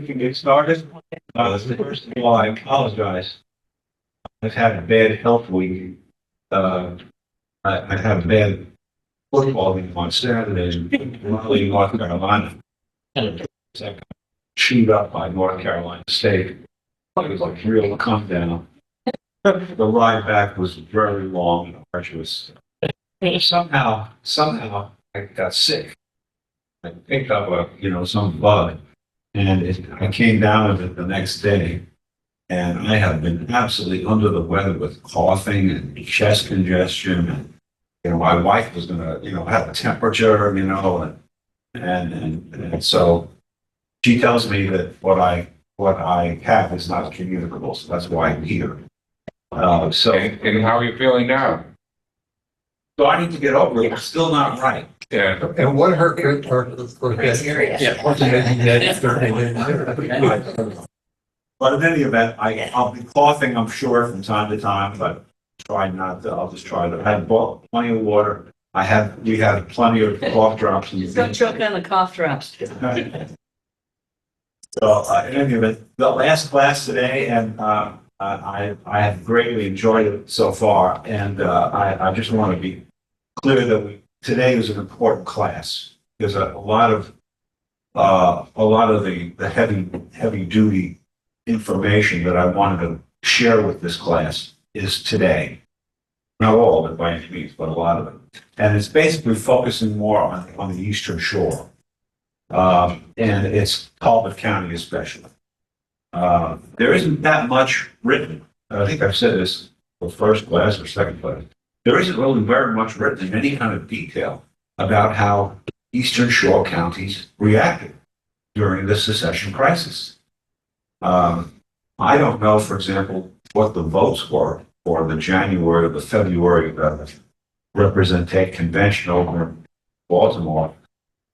we can get started. First of all, I apologize. I've had a bad health week. I had a bad football game on Saturday in Raleigh, North Carolina. Chewed up by North Carolina State. It was like real come down. The ride back was very long and arduous. Somehow I got sick. I picked up some bug, and I came down with it the next day, and I have been absolutely under the weather with coughing and chest congestion, and my wife was gonna have a temperature, and so she tells me that what I have is not communicable, so that's why I'm here. And how are you feeling now? So I need to get over it. It's still not right. Yeah. And what hurt her? But in any event, I'll be coughing, I'm sure, from time to time, but try not to. I'll just try to. I had bought plenty of water. We had plenty of cough drops. Don't choke on the cough drops. So in any event, the last class today, and I have greatly enjoyed it so far, and I just want to be clear that today is an important class. There's a lot of the heavy duty information that I wanted to share with this class is today. Not all of it by any means, but a lot of it. And it's basically focusing more on the Eastern Shore. And it's Talbot County especially. There isn't that much written. I think I've said this for first class or second class. There isn't really very much written in any kind of detail about how Eastern Shore counties reacted during the secession crisis. I don't know, for example, what the votes were for the January or the February representation convention over in Baltimore,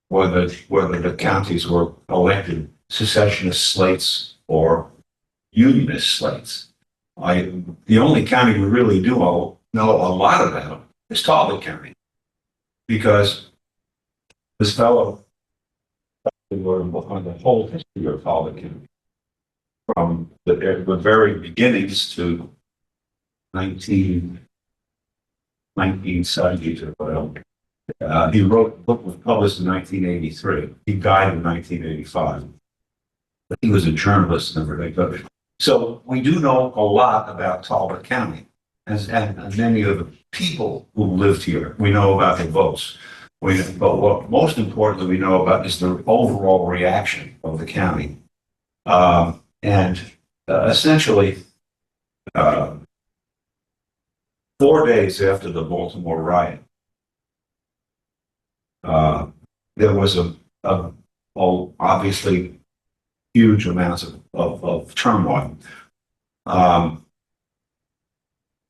whether the counties were elected secessionist slates or unionist slates. The only county we really do know a lot about is Talbot County, because this fellow learned on the whole history of Talbot County, from the very beginnings to 1970s or whatever. He wrote a book, was published in 1983. He died in 1985. But he was a journalist and everything. So we do know a lot about Talbot County, and many of the people who lived here. We know about the votes. But what most importantly we know about is the overall reaction of the county. Essentially, 4 days after the Baltimore riot, there was obviously huge amounts of turmoil.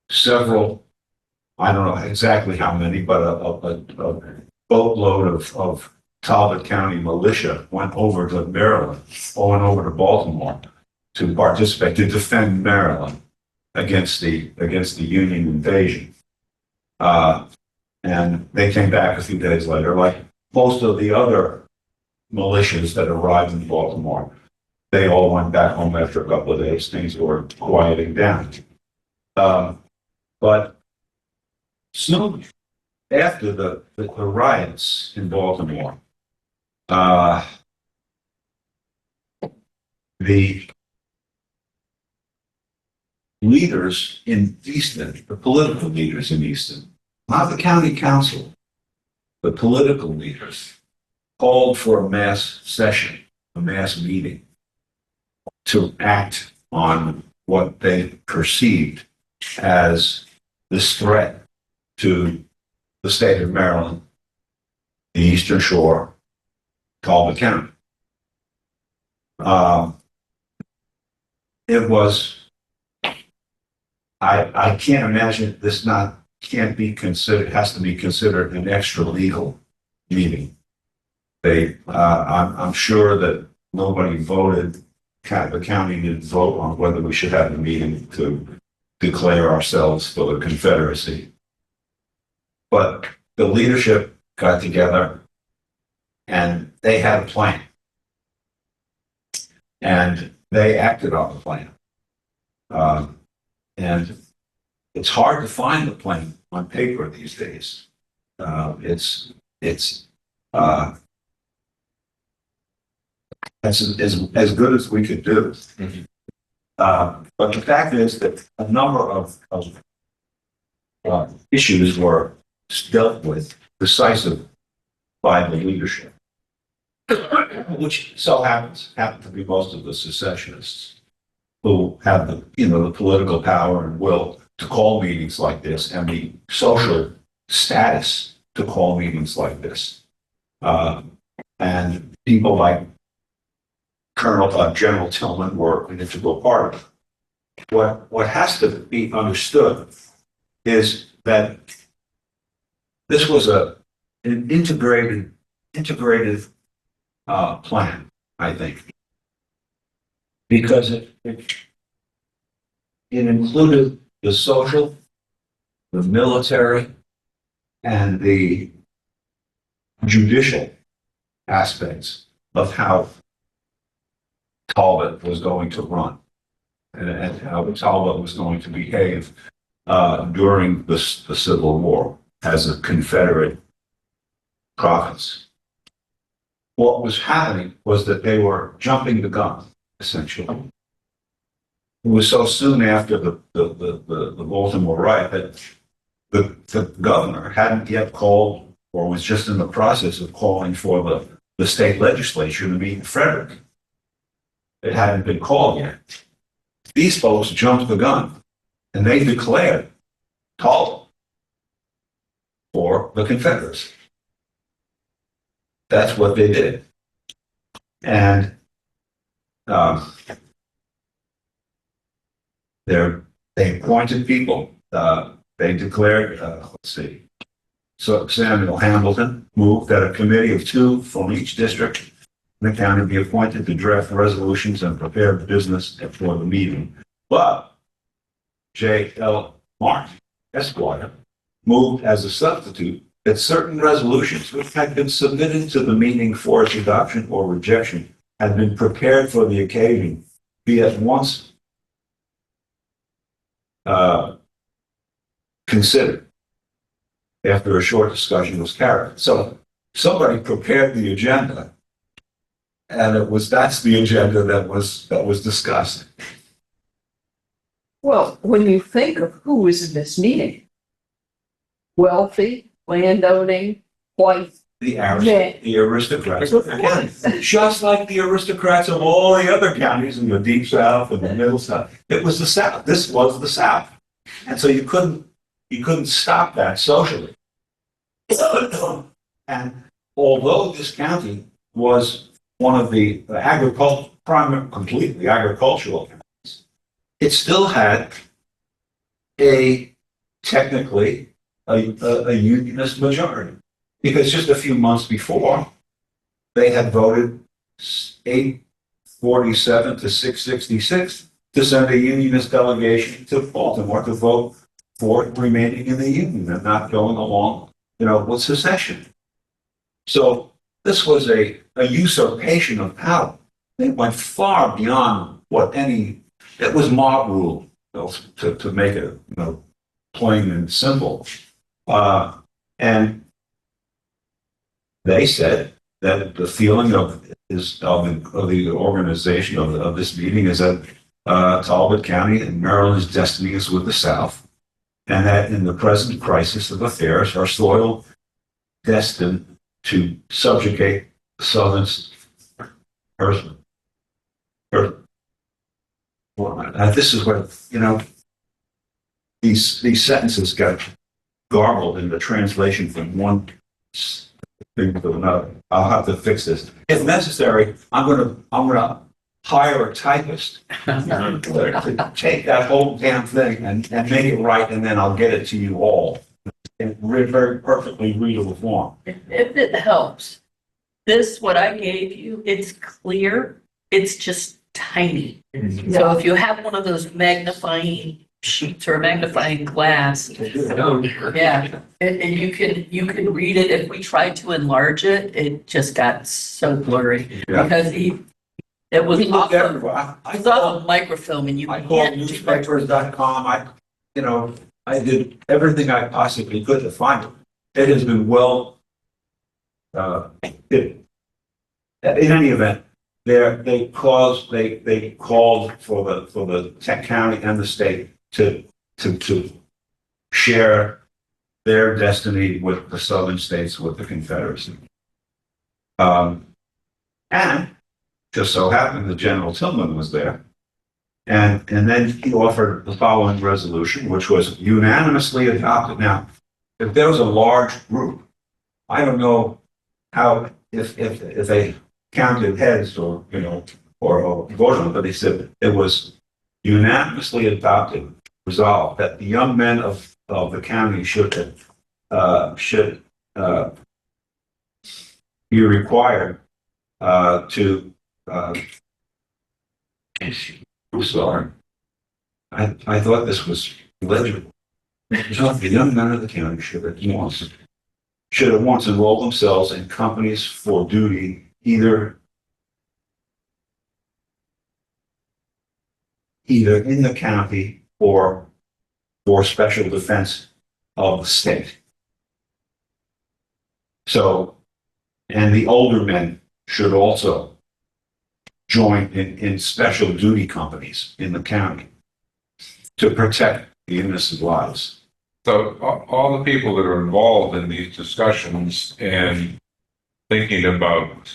Several, I don't know exactly how many, but a boatload of Talbot County militia went over to Maryland, or went over to Baltimore to participate, to defend Maryland against the Union invasion. And they came back a few days later, like most of the other militias that arrived in Baltimore. They all went back home after a couple of days. Things were quieting down. But soon after the riots in Baltimore, the leaders in Easton, the political leaders in Easton, not the county council, the political leaders, called for a mass session, a mass meeting, to act on what they perceived as this threat to the state of Maryland, the Eastern Shore, Talbot County. It was, I can't imagine this can't be considered, has to be considered an extra legal meeting. I'm sure that nobody voted, the county didn't vote on whether we should have a meeting to declare ourselves for the Confederacy. But the leadership got together and they had a plan. and they acted on the plan. And it's hard to find the plan on paper these days. It's as good as we could do. But the fact is that a number of issues were dealt with decisively by the leadership, which so happen to be most of the secessionists who have the political power and will to call meetings like this and the social status to call meetings like this. And people like General Tillman were an integral part of it. What has to be understood is that this was an integrated plan, I think, because it included the social, the military, and the judicial aspects of how Talbot was going to run and how Talbot was going to behave during the Civil War as a Confederate province. What was happening was that they were jumping the gun, essentially. It was so soon after the Baltimore riot that the governor hadn't yet called or was just in the process of calling for the state legislature to meet in Frederick. It hadn't been called yet. These folks jumped the gun and they declared Talbot for the Confederacy. That's what they did. And they appointed people. They declared, So Samuel Hamilton moved that a committee of 2 from each district in the county be appointed to draft resolutions and prepare business for the meeting. But J.L. Martin, Esquire, moved as a substitute that certain resolutions which had been submitted to the meeting for its adoption or rejection had been prepared for the occasion, be at once considered after a short discussion was carried. So somebody prepared the agenda, and that's the agenda that was discussed. Well, when you think of who was in this meeting, wealthy, landowning, white, The aristocrats, again, just like the aristocrats of all the other counties in the Deep South and the Middle South. It was the South. This was the South, and so you couldn't stop that socially. And although this county was one of the completely agricultural counties, it still had technically a unionist majority. Because just a few months before, they had voted 847 to 666 to send a unionist delegation to Baltimore to vote for remaining in the Union and not going along, with secession. So this was a usurpation of power. They went far beyond it was mob rule, to make it, plain and simple. And they said that the feeling of the organization of this meeting is that Talbot County and Maryland's destiny is with the South, and that in the present crisis of affairs, our soil destined to subjugate the Southern's person. This is where these sentences got garbled in the translation from one thing to another. I'll have to fix this. If necessary, I'm gonna hire a typist to take that whole damn thing and make it right, and then I'll get it to you all in very perfectly readable form. If it helps, what I gave you, it's clear, it's just tiny. So if you have one of those magnifying sheets or a magnifying glass, yeah, and you can read it. If we tried to enlarge it, it just got so blurry Yeah. because It was We looked off of, everywhere. it was off of microfilm and you I called can't do newspapers.com. I did everything I possibly could to find it. It has been well, hidden. In any event, they called for the tech county and the state to share their destiny with the southern states, with the Confederacy. And just so happened that General Tillman was there. And then he offered the following resolution, which was unanimously adopted. Now, if there was a large group, I don't know how, if they counted heads or voted on it, but they said it was unanimously adopted, resolved that the young men of the county should be required to. I'm sorry. I thought this was legible. The young men of the county should at once enroll themselves in companies for duty either in the county or for special defense of the state. So, and the older men should also join in special duty companies in the county to protect the innocent lives. So all the people that are involved in these discussions and thinking about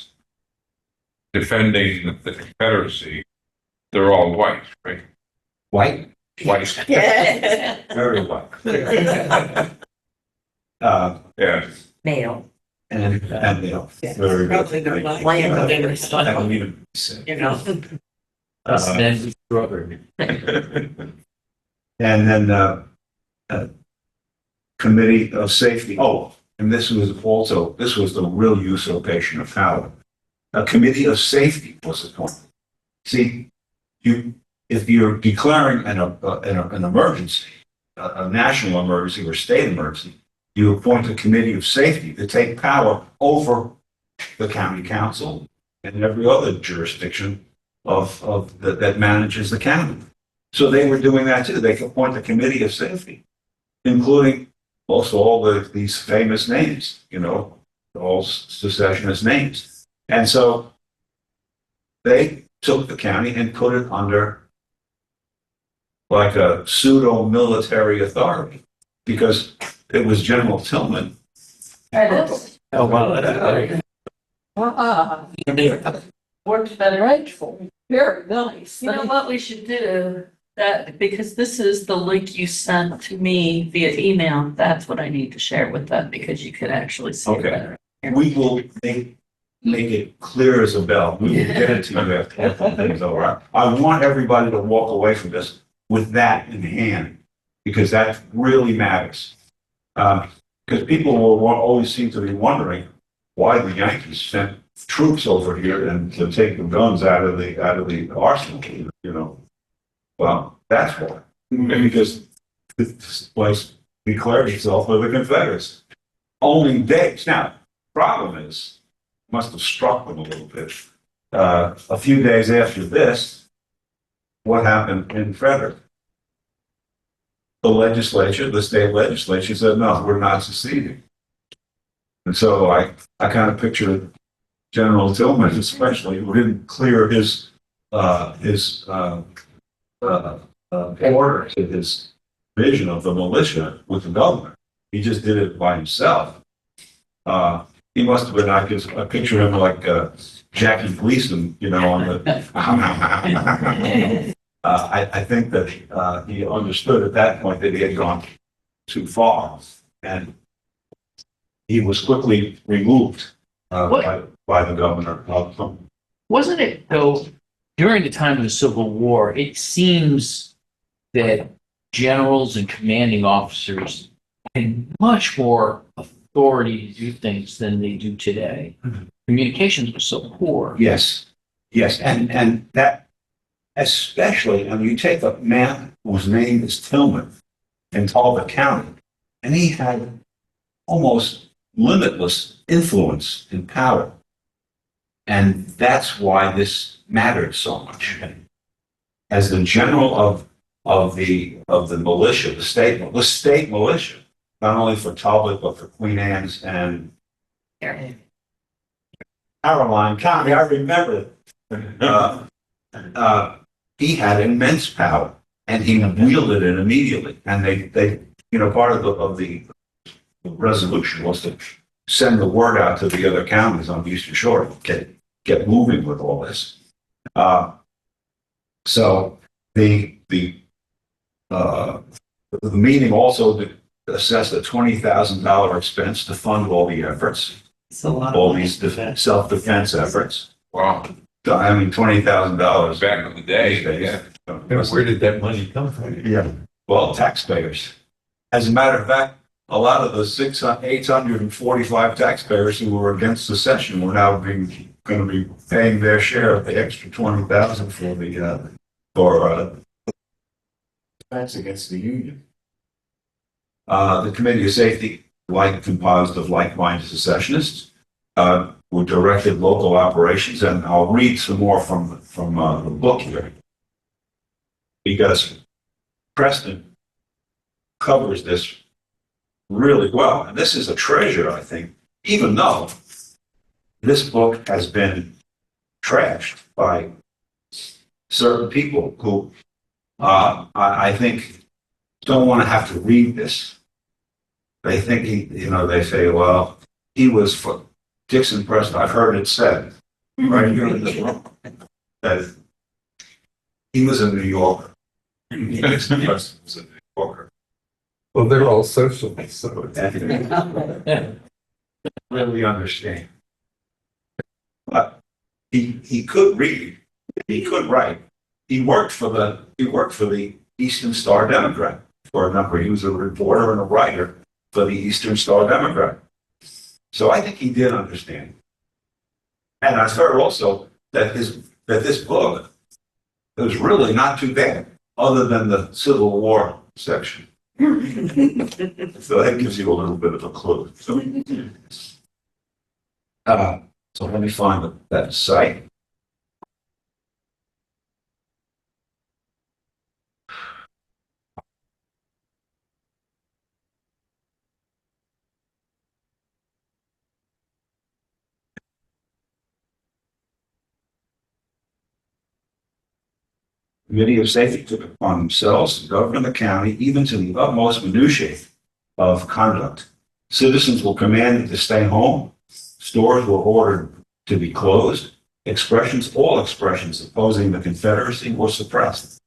defending the Confederacy, they're all white, right? White? White. Yeah. Very white. Yeah. Male. And very Probably good. the land they were I stuck don't on, even say. you know. And then Committee of Safety. Oh, and this was the real usurpation of power. A Committee of Safety was appointed. See, if you're declaring an emergency, a national emergency or state emergency, you appoint a Committee of Safety to take power over the county council and every other jurisdiction that manages the county. So they were doing that too. They could appoint a Committee of Safety, including also all these famous names, all secessionist names. And so they took the county and put it under like a pseudo-military authority because it was General Tillman. Oh, wow. Worked very very nice. You know what we should do? That, because this is the link you sent to me via email, that's what I need to share with them, because you could actually see it Okay. better. We will make it clear as a bell. We will get it to you after things over. I want everybody to walk away from this with that in hand, because that really matters. Because people will always seem to be wondering why the Yankees sent troops over here and to take the guns out of the arsenal. Well, that's why. Because this place declared itself for the Confederacy. Only days. Now, problem is, must have struck them a little bit. A few days after this, what happened in Frederick? The state legislature said, no, we're not seceding. And so I kind of picture General Tillman, especially, who didn't clear his order to his vision of the militia with the government. He just did it by himself. He must have been, I picture him like Jackie Gleason, on the. I think that he understood at that point that he had gone too far, and he was quickly removed by the governor. Wasn't it, though, during the time of the Civil War, it seems that generals and commanding officers had much more authority to do things than they do today. Mhm. Communications was so poor. Yes, and that especially, you take a man whose name is Tillman in Talbot County, and he had almost limitless influence and power. And that's why this mattered so much. As the general of the militia, the state militia, not only for Talbot, but for Queen Anne's and Caroline County, I remember, he had immense power and he wielded it immediately. And they, part of the resolution was to send the word out to the other counties on the Eastern Shore, get moving with all this. So the meeting also assessed a $20,000 expense to fund all the efforts, all these self-defense efforts. Wow, I mean, $20,000 back in the day, yeah. Where did that money come from? Yeah. Well, taxpayers. As a matter of fact, a lot of the 845 taxpayers who were against secession were now going to be paying their share of the extra 20,000 for defense against the Union. The Committee of Safety, composed of like-minded secessionists, who directed local operations, and I'll read some more from the book here, because Preston covers this really well. And this is a treasure, I think, even though this book has been trashed by certain people who I think don't want to have to read this. They think they say, well, he was for Dixon Preston. I've heard it said right here in this room that he was a New Yorker. Dixon Preston was a New Yorker. Well, they're all socialists, so Really understand. But he could read, he could write. He worked for the Eastern Star Democrat for a number. He was a reporter and a writer for the Eastern Star Democrat. So I think he did understand. And I've heard also that this book was really not too bad, other than the Civil War section. So that gives you a little bit of a clue. So let me find that site. Committee of Safety took upon themselves to govern the county, even to the utmost minutiae of conduct. Citizens were commanded to stay home. Stores were ordered to be closed. All expressions opposing the Confederacy were suppressed,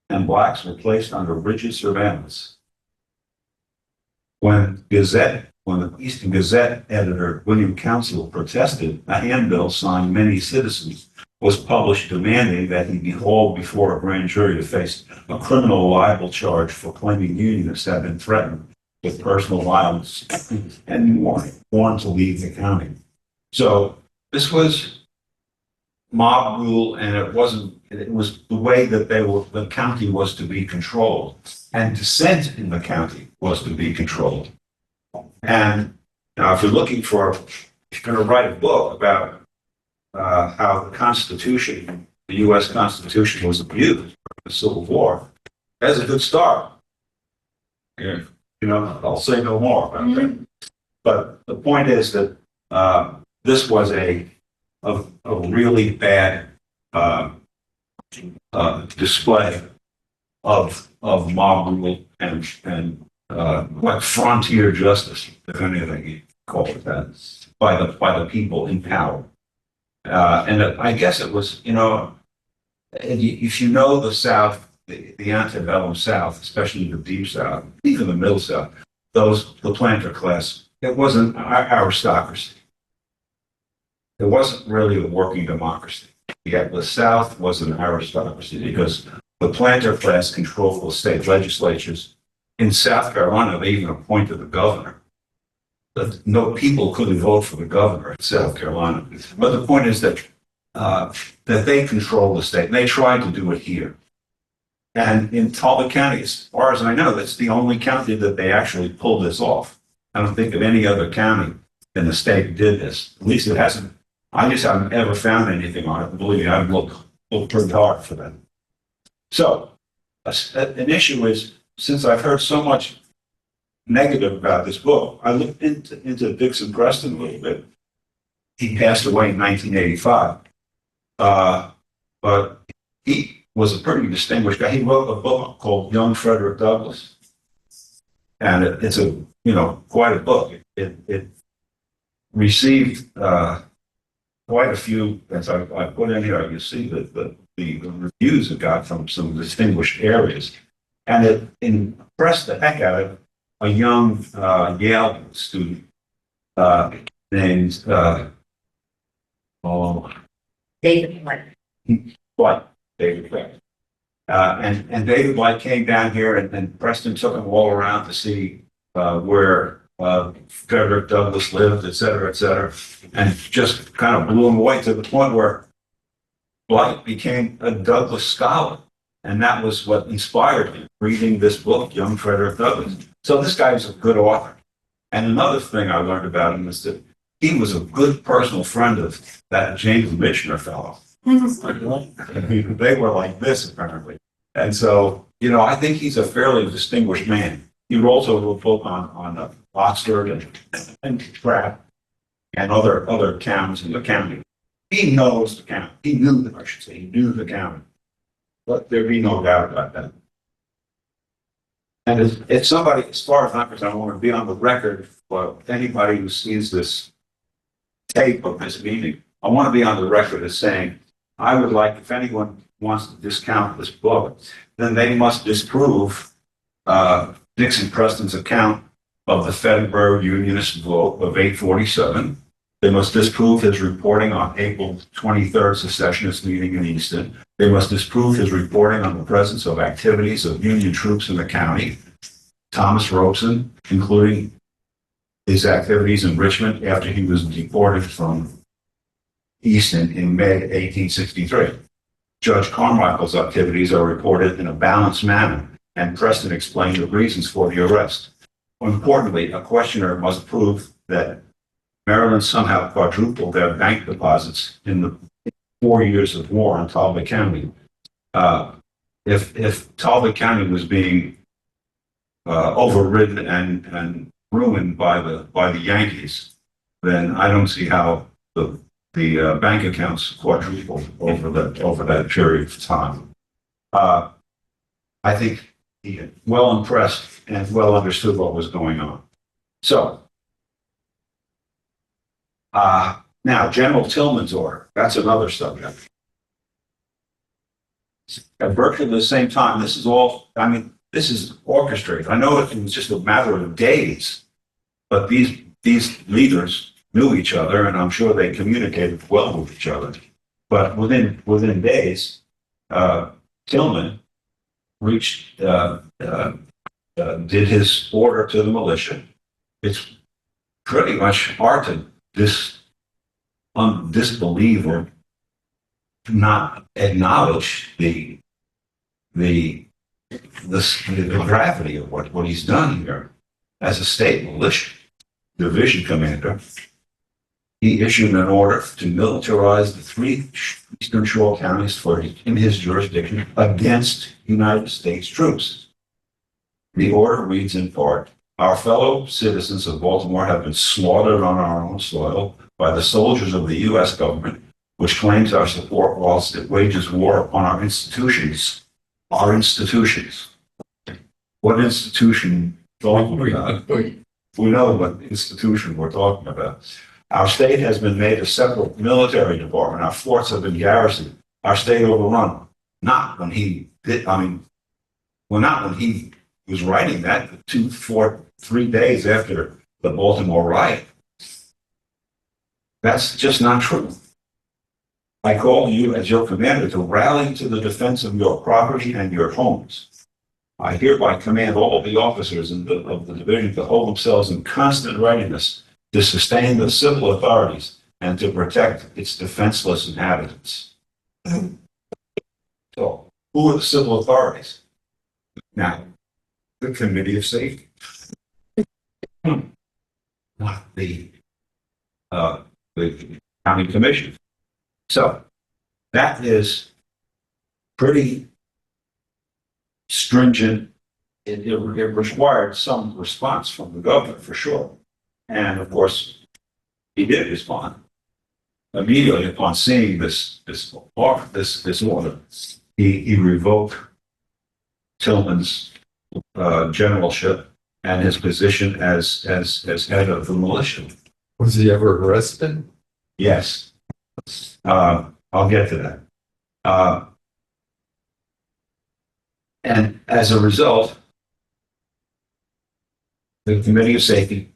and blacks were placed under rigid surveillance. When the Eastern Gazette editor William Council protested, a handbill signed many citizens was published demanding that he be hauled before a grand jury to face a criminal libel charge for claiming unionists had been threatened with personal violence and warned to leave the county. So this was mob rule, and it was the way that the county was to be controlled, and dissent in the county was to be controlled. And now, if you're going to write a book about how the Constitution, the U.S. Constitution, was abused during the Civil War, that's a good start. Yeah. I'll say no more about that. But the point is that this was a really bad display of mob rule and like frontier justice, if anything you call it that, by the people in power. And I guess it was, if you know the South, the antebellum South, especially the Deep South, even the Middle South, the planter class, it wasn't aristocracy. It wasn't really a working democracy. Yet the South was an aristocracy because the planter class controlled the state legislatures. In South Carolina, they even appointed the governor. But no people couldn't vote for the governor in South Carolina. But the point is that they control the state, and they tried to do it here. And in Talbot County, as far as I know, that's the only county that they actually pulled this off. I don't think of any other county in the state did this. At least it hasn't I just haven't ever found anything on it. Believe me, I've looked pretty hard for that. So, an issue is, since I've heard so much negative about this book, I looked into Dixon Preston a little bit. He passed away in 1985. But he was a pretty distinguished guy. He wrote a book called Young Frederick Douglass. And it's a, quite a book. It received quite a few, as I put in here, you see the reviews it got from some distinguished areas. And it impressed the heck out of a young Yale student named David White. White, David White. And David White came down here, and Preston took him all around to see where Frederick Douglass lived, et cetera, and just kind of blew him away to the point where White became a Douglass scholar. And that was what inspired him, reading this book, Young Frederick Douglass. So this guy was a good author. And another thing I learned about him is that he was a good personal friend of that James Michener fellow. They were like this, apparently. And so, I think he's a fairly distinguished man. He also wrote a book on Oxford and Pratt and other towns in the county. He knows the county. He knew the county. But there'd be no doubt about that. And if somebody, as far as I'm concerned, I want to be on the record for anybody who sees this tape of this meeting, I want to be on the record as saying, I would like, if anyone wants to discount this book, then they must disprove Dixon Preston's account of the Fedinburgh Unionist vote of 847. They must disprove his reporting on April 23rd secessionist meeting in Easton. They must disprove his reporting on the presence of activities of Union troops in the county. Thomas Robeson, including his activities in Richmond after he was deported from Easton in May 1863. Judge Carmichael's activities are reported in a balanced manner, and Preston explained the reasons for the arrest. More importantly, a questioner must prove that Maryland somehow quadrupled their bank deposits in the 4 years of war in Talbot County. If Talbot County was being overridden and ruined by the Yankees, then I don't see how the bank accounts quadrupled over that period of time. I think he well impressed and well understood what was going on. So. Now, General Tillman's order, that's another subject. At virtually the same time, this is orchestrated. I know it was just a matter of days, but these leaders knew each other, and I'm sure they communicated well with each other. But within days, Tillman did his order to the militia. It's pretty much hard to disbelieve or not acknowledge the gravity of what he's done here. As a state militia division commander, he issued an order to militarize the 3 Eastern Shore counties in his jurisdiction against United States troops. The order reads in part, our fellow citizens of Baltimore have been slaughtered on our own soil by the soldiers of the U.S. government, which claims our support whilst it wages war upon our institutions. Our institutions. What institution talking about? We know what institution we're talking about. Our state has been made a separate military department. Our forts have been garrisoned. Our state overrun. Not when he did, not when he was writing that 3 days after the Baltimore riot. That's just not true. I call you as your commander to rally to the defense of your property and your homes. I hereby command all the officers of the division to hold themselves in constant readiness to sustain the civil authorities and to protect its defenseless inhabitants. So, who are the civil authorities? Now, the Committee of Safety. Not the county commission. So that is pretty stringent. It required some response from the governor for sure. And of course, he did respond immediately upon seeing this order. He revoked Tillman's generalship and his position as head of the militia. Was he ever arrested? Yes. I'll get to that. And as a result, the Committee of Safety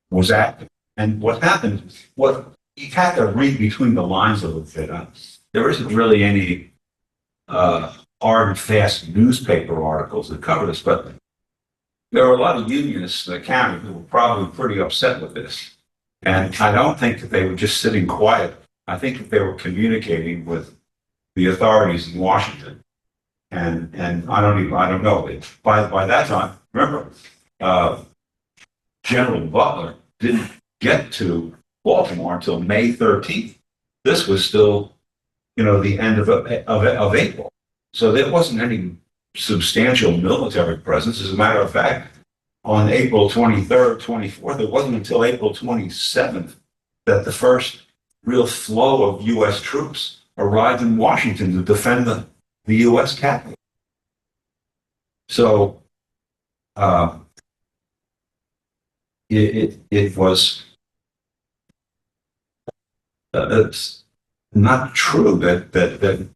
was active. And what happened, what you had to read between the lines a little bit. There isn't really any hard and fast newspaper articles that cover this, but there were a lot of unionists in the county who were probably pretty upset with this. And I don't think that they were just sitting quiet. I think that they were communicating with the authorities in Washington. And I don't know. By that time, remember, General Butler didn't get to Baltimore until May 13th. This was still, the end of April. So there wasn't any substantial military presence. As a matter of fact, on April 23rd, 24th, it wasn't until April 27th that the first real flow of U.S. troops arrived in Washington to defend the U.S. capital. So it was it's not true that the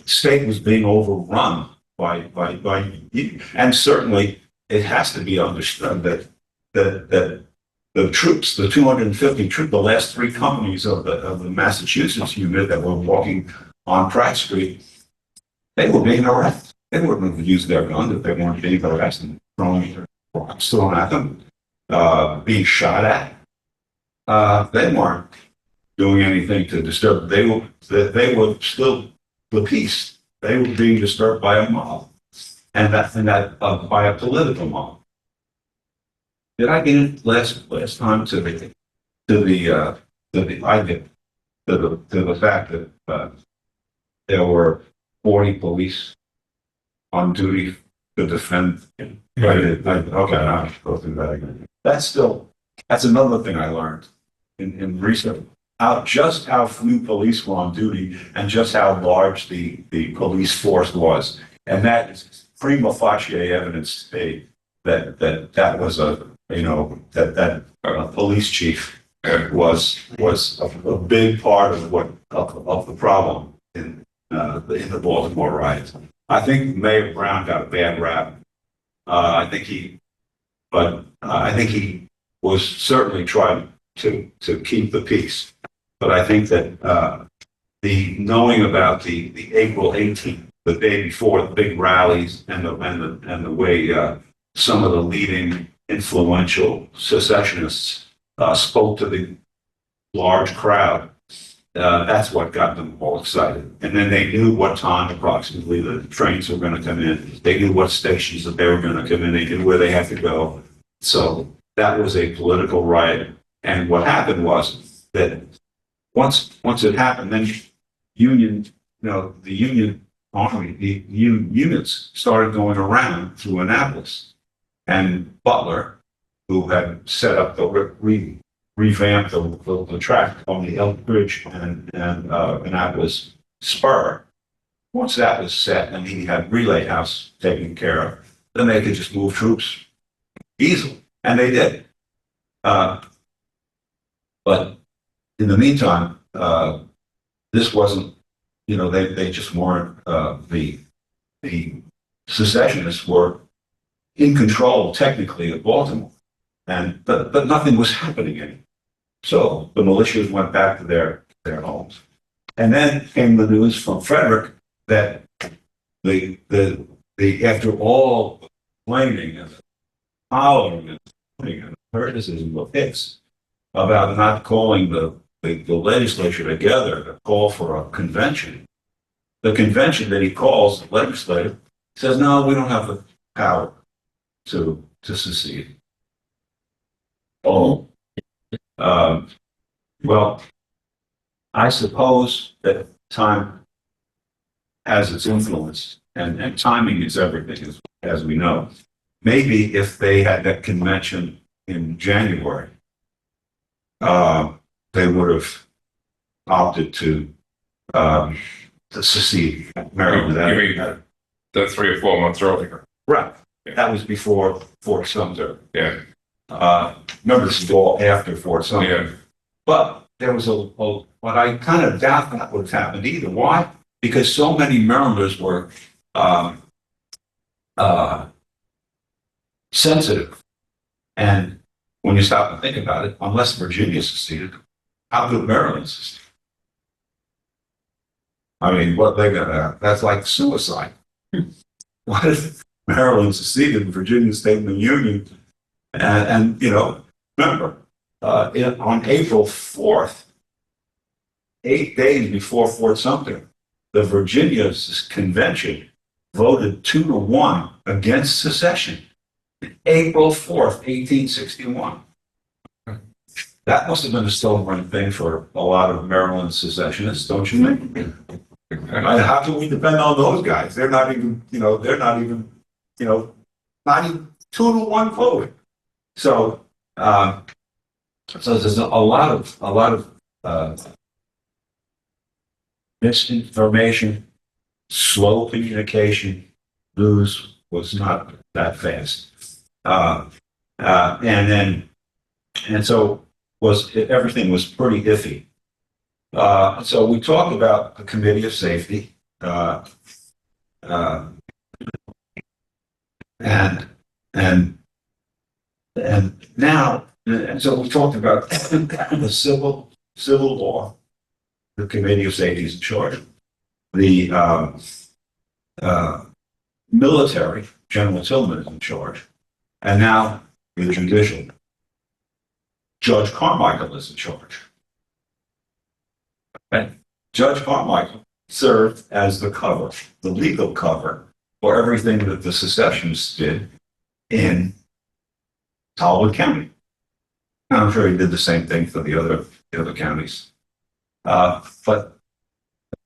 state was being overrun by and certainly it has to be understood that the troops, the 250 troops, the last three companies of the Massachusetts unit that were walking on Pratt Street, they were being arrested. They wouldn't have used their guns if they weren't being arrested, thrown at them, being shot at. They weren't doing anything to disturb. They were still the peace. They were being disturbed by a mob, and by a political mob. Did I get in last time to the fact that there were 40 police on duty to defend? Okay, I'll go through that again. That's another thing I learned in research. Just how few police were on duty and just how large the police force was. And that is prima facie evidence today that was that police chief was a big part of the problem in the Baltimore riots. I think Mayor Brown got a bad rap. I think he was certainly trying to keep the peace. But I think that the knowing about the April 18th, the day before the big rallies, and the way some of the leading influential secessionists spoke to the large crowd, that's what got them all excited. And then they knew what time approximately the trains were going to come in. They knew what stations that they were going to come in. They knew where they had to go. So that was a political riot. And what happened was that once it happened, then the Union Army, the units started going around through Annapolis. And Butler, who had set up revamped the track on the Elk Bridge and Annapolis Spur, once that was set and he had Relay House taken care of, then they could just move troops easily. And they did. But in the meantime, this wasn't, they just weren't, the secessionists were in control technically of Baltimore, but nothing was happening anymore. So the militias went back to their homes. And then came the news from Frederick that the after all the complaining and hollering and criticism of Hicks about not calling the legislature together to call for a convention. The convention that he calls the legislature says, no, we don't have the power to secede. Well, I suppose that time has its influence, and timing is everything, as we know. Maybe if they had that convention in January, they would have opted to secede. Maryland. You mean the 3 or 4 months earlier? Right. That was before Fort Sumter. Yeah, Remember, this is all after Fort Sumter. yeah, But there was but I kind of doubt that would have happened either. Why? Because so many Marylanders were sensitive. And when you stop and think about it, unless Virginia seceded, how could Maryland secede? I mean, what they gonna, that's like suicide. What if Maryland seceded and Virginia stayed in the Union? And remember, on April 4th, 8 days before Fort Sumter, the Virginia's convention voted 2-1 against secession. April 4th, 1861. That must have been a sobering thing for a lot of Maryland secessionists, don't you think? How can we depend on those guys? They're not even, not even 2-1 vote. So, there's a lot of misinformation, slow communication. News was not that fast, and so everything was pretty iffy. So we talked about the Committee of Safety, and now, and so we talked about the civil law. The Committee of Safety is in charge. The military, General Tillman is in charge, and now the judicial. Judge Carmichael is in charge. And Judge Carmichael served as the cover, the legal cover for everything that the secessionists did in Talbot County. And I'm sure he did the same thing for the other counties. But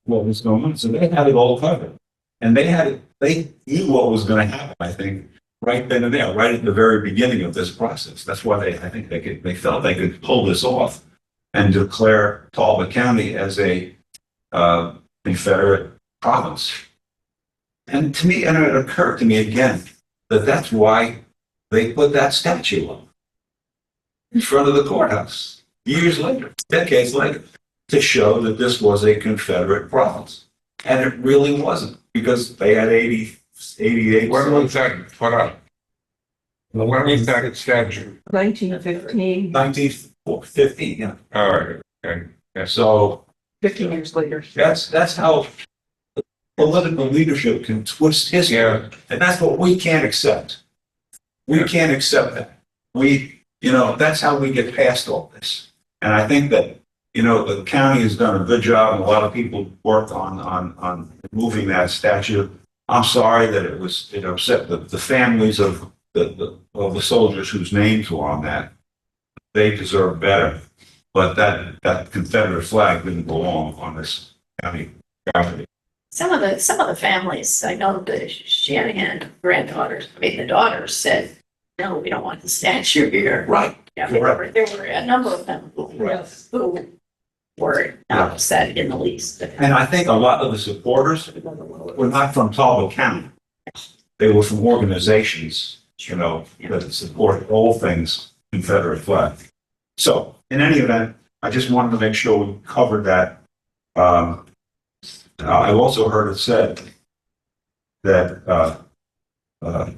what was going on? So they had it all covered, and they knew what was going to happen. I think right then and there, right at the very beginning of this process. That's why they felt they could pull this off and declare Talbot County as a Confederate province. And to me, and it occurred to me again that that's why they put that statue up in front of the courthouse years later, decades later, to show that this was a Confederate province. And it really wasn't, because they had 88. when was that put up? When was that statute? 1915, 1915, yeah. All right, okay, yes. So 15 years later. that's how political leadership can twist history. Yeah. And that's what we can't accept. We can't accept that. That's how we get past all this. And I think that, the county has done a good job, and a lot of people worked on moving that statue. I'm sorry that it upset the families of the soldiers whose names were on that. They deserve better. But that Confederate flag didn't belong on this county property. Some of the families, I know the Shanahan granddaughters, the daughters said, no, we don't want the statue here. Right. Yeah, Correct. there were a number of them who were not upset in the least. And I think a lot of the supporters were not from Talbot County. They were from organizations, that support all things Confederate flag. So, in any event, I just wanted to make sure we covered that. I've also heard it said that the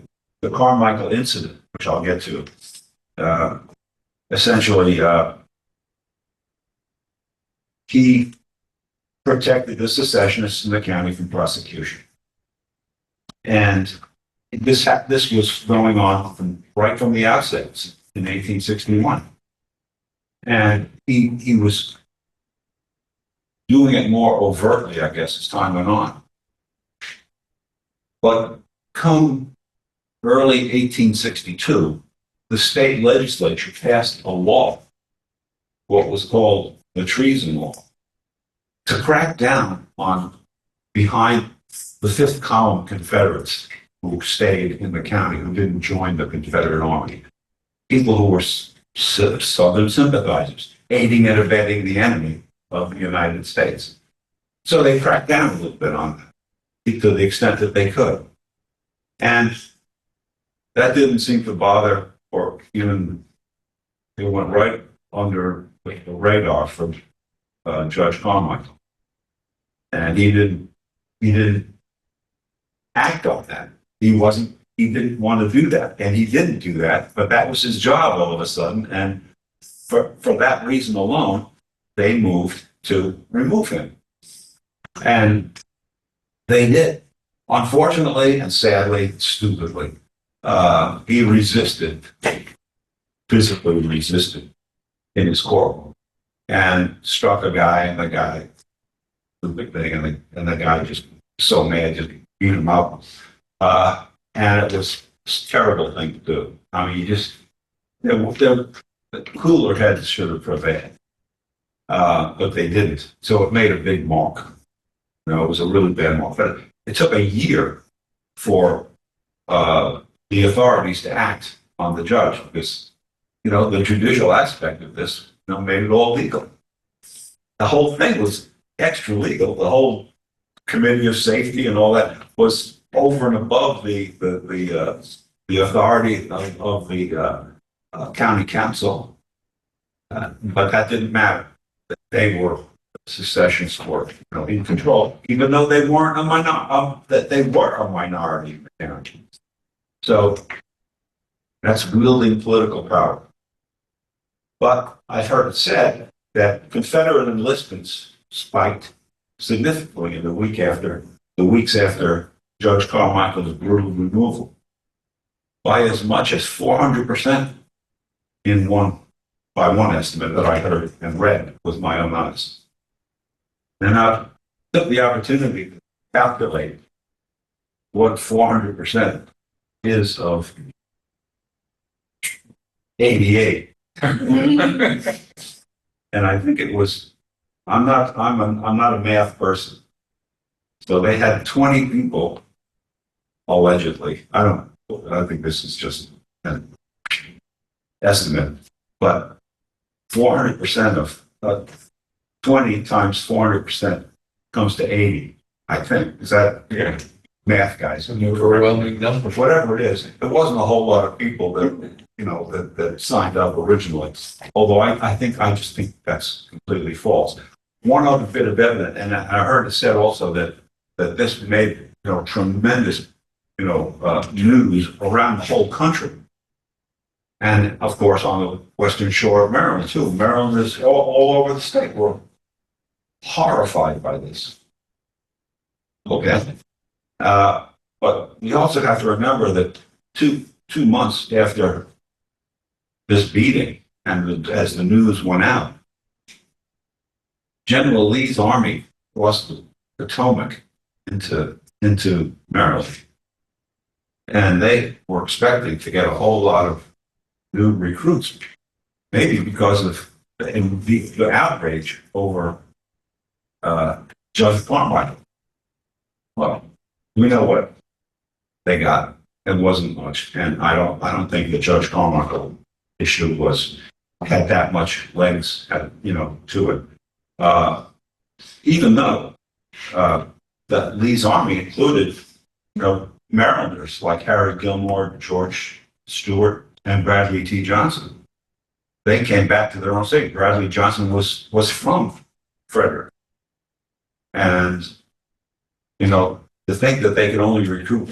Carmichael incident, which I'll get to, essentially he protected the secessionists in the county from prosecution. And this was going on right from the outset in 1861. And he was doing it more overtly, I guess, as time went on. But come early 1862, the state legislature passed a law, what was called the treason law. to crack down on behind the fifth column Confederates who stayed in the county, who didn't join the Confederate Army, people who were Southern sympathizers, aiding and abetting the enemy of the United States. So they cracked down a little bit on that to the extent that they could. And that didn't seem to bother, or even, it went right under the radar for Judge Carmichael. And he didn't act on that. He didn't want to do that. And he didn't do that, but that was his job all of a sudden. And for that reason alone, they moved to remove him. And they did. Unfortunately and sadly, stupidly, he resisted, physically resisted in his courtroom and struck a guy, and the guy, the big thing, and the guy just so mad, just beat him up. And it was a terrible thing to do. I mean, the cooler heads should have prevailed, but they didn't. So it made a big mark. You know, it was a really bad mark. But it took a year for the authorities to act on the judge because, you know, the judicial aspect of this, you know, made it all legal. The whole thing was extra legal. The whole committee of safety and all that was over and above the authority of the county council, but that didn't matter. They were secessionists were, you know, in control, even though they weren't that they were a minority in the county. So that's wielding political power. But I've heard it said that Confederate enlistments spiked significantly in the weeks after Judge Carmichael's brutal removal by as much as 400% by one estimate that I heard and read with my own eyes. And I took the opportunity to calculate what 400% is of 88. And I think it was, I'm not a math person. So they had 20 people, allegedly. I think this is just an estimate, but 400% of 20 times 400% comes to 80, I think. Is that math, guys? An overwhelming number. Whatever it is, it wasn't a whole lot of people that, you know, that signed up originally. Although I just think that's completely false. One other bit of evidence, and I heard it said also that this made, you know, tremendous, you know, news around the whole country. And of course, on the western shore of Maryland too. Maryland is all over the state. We're horrified by this. Okay. But we also have to remember that two months after this beating, and as the news went out, General Lee's army crossed the Potomac into Maryland. And they were expecting to get a whole lot of new recruits, maybe because of the outrage over Judge Carmichael. Well, we know what they got. It wasn't much, and I don't think the Judge Carmichael issue had that much legs, to it. Even though that Lee's army included, Marylanders like Harry Gilmore, George Stewart, and Bradley T. Johnson. They came back to their own state. Bradley Johnson was from Frederick, and to think that they could only recruit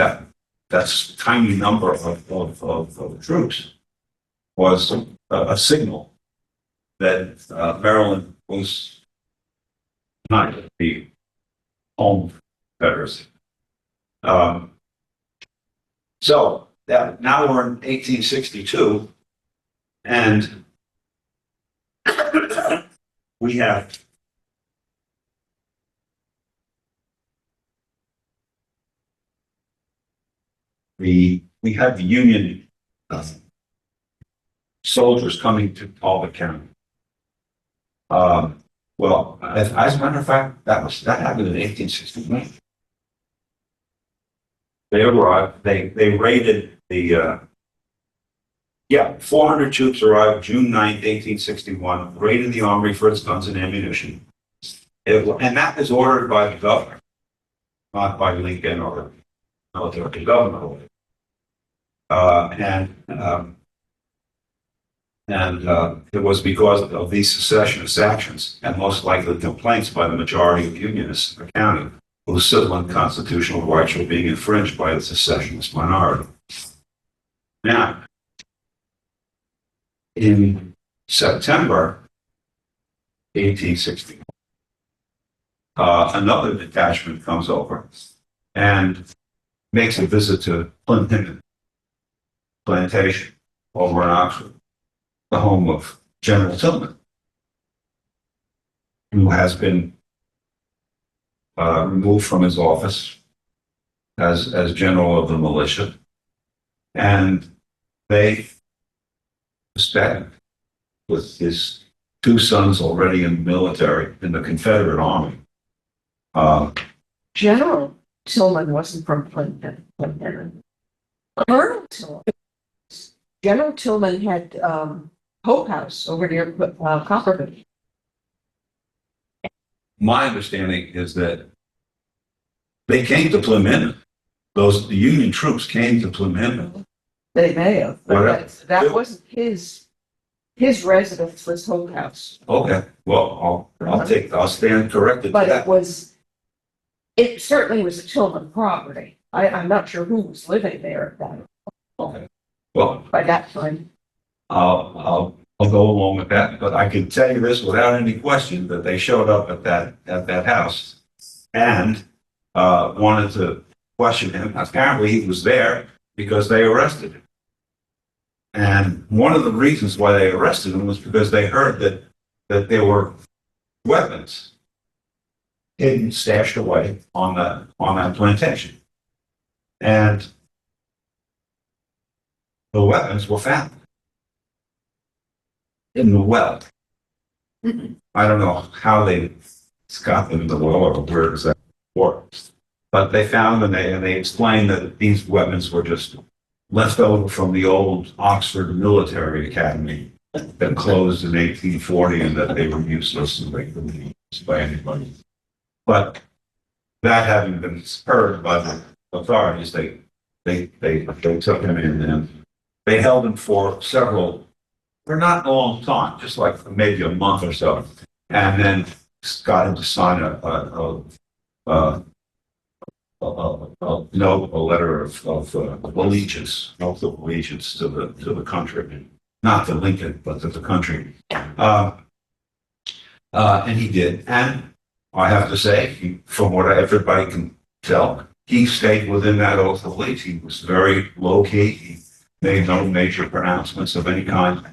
that's tiny number of troops was a signal that Maryland was not the home Confederacy. So now we're in 1862, and we have the Union soldiers coming to Talbot County. Well, as a matter of fact, that happened in 1861. They arrived, they raided the, 400 troops arrived June 9th, 1861, raided the armory for its guns and ammunition. And that was ordered by the governor, not by Lincoln or military governor. It was because of these secessionist actions and most likely complaints by the majority of Unionists in the county, whose civil and constitutional rights were being infringed by the secessionist minority. Now, in September 1861, another detachment comes over and makes a visit to Clinton Plantation over in Oxford, the home of General Tillman, who has been removed from his office as general of the militia. And they suspect, with his two sons already in the military, in the Confederate Army. General Tillman wasn't from Clinton. Colonel Tillman. General Tillman had Hope House over near Copperfield. My understanding is that they came to Plymouth. The Union troops came to Plymouth. They may have, Whatever. but that wasn't his residence was Hope House. Okay, well, I'll stand corrected to But that. it certainly was a Tillman property. I'm not sure who was living there at that, Okay. Well, by that time. I'll go along with that, but I can tell you this without any question that they showed up at that house and wanted to question him. Apparently he was there because they arrested him. And one of the reasons why they arrested him was because they heard that there were weapons hidden, stashed away on that plantation. And the weapons were found in the well. I don't know how they got them in the well or where exactly works, but they found them and they explained that these weapons were just left over from the old Oxford Military Academy that closed in 1840 and that they were useless and they couldn't be used by anybody. But that having been heard by the authorities, they took him in and they held him for not a long time, just like maybe a month or so, and then got him to sign a note, a letter of allegiance, oath of allegiance to the country, not to Lincoln, but to the country. And he did, and I have to say, from what everybody can tell, he stayed within that oath of allegiance. He was very low key. He made no major pronouncements of any kind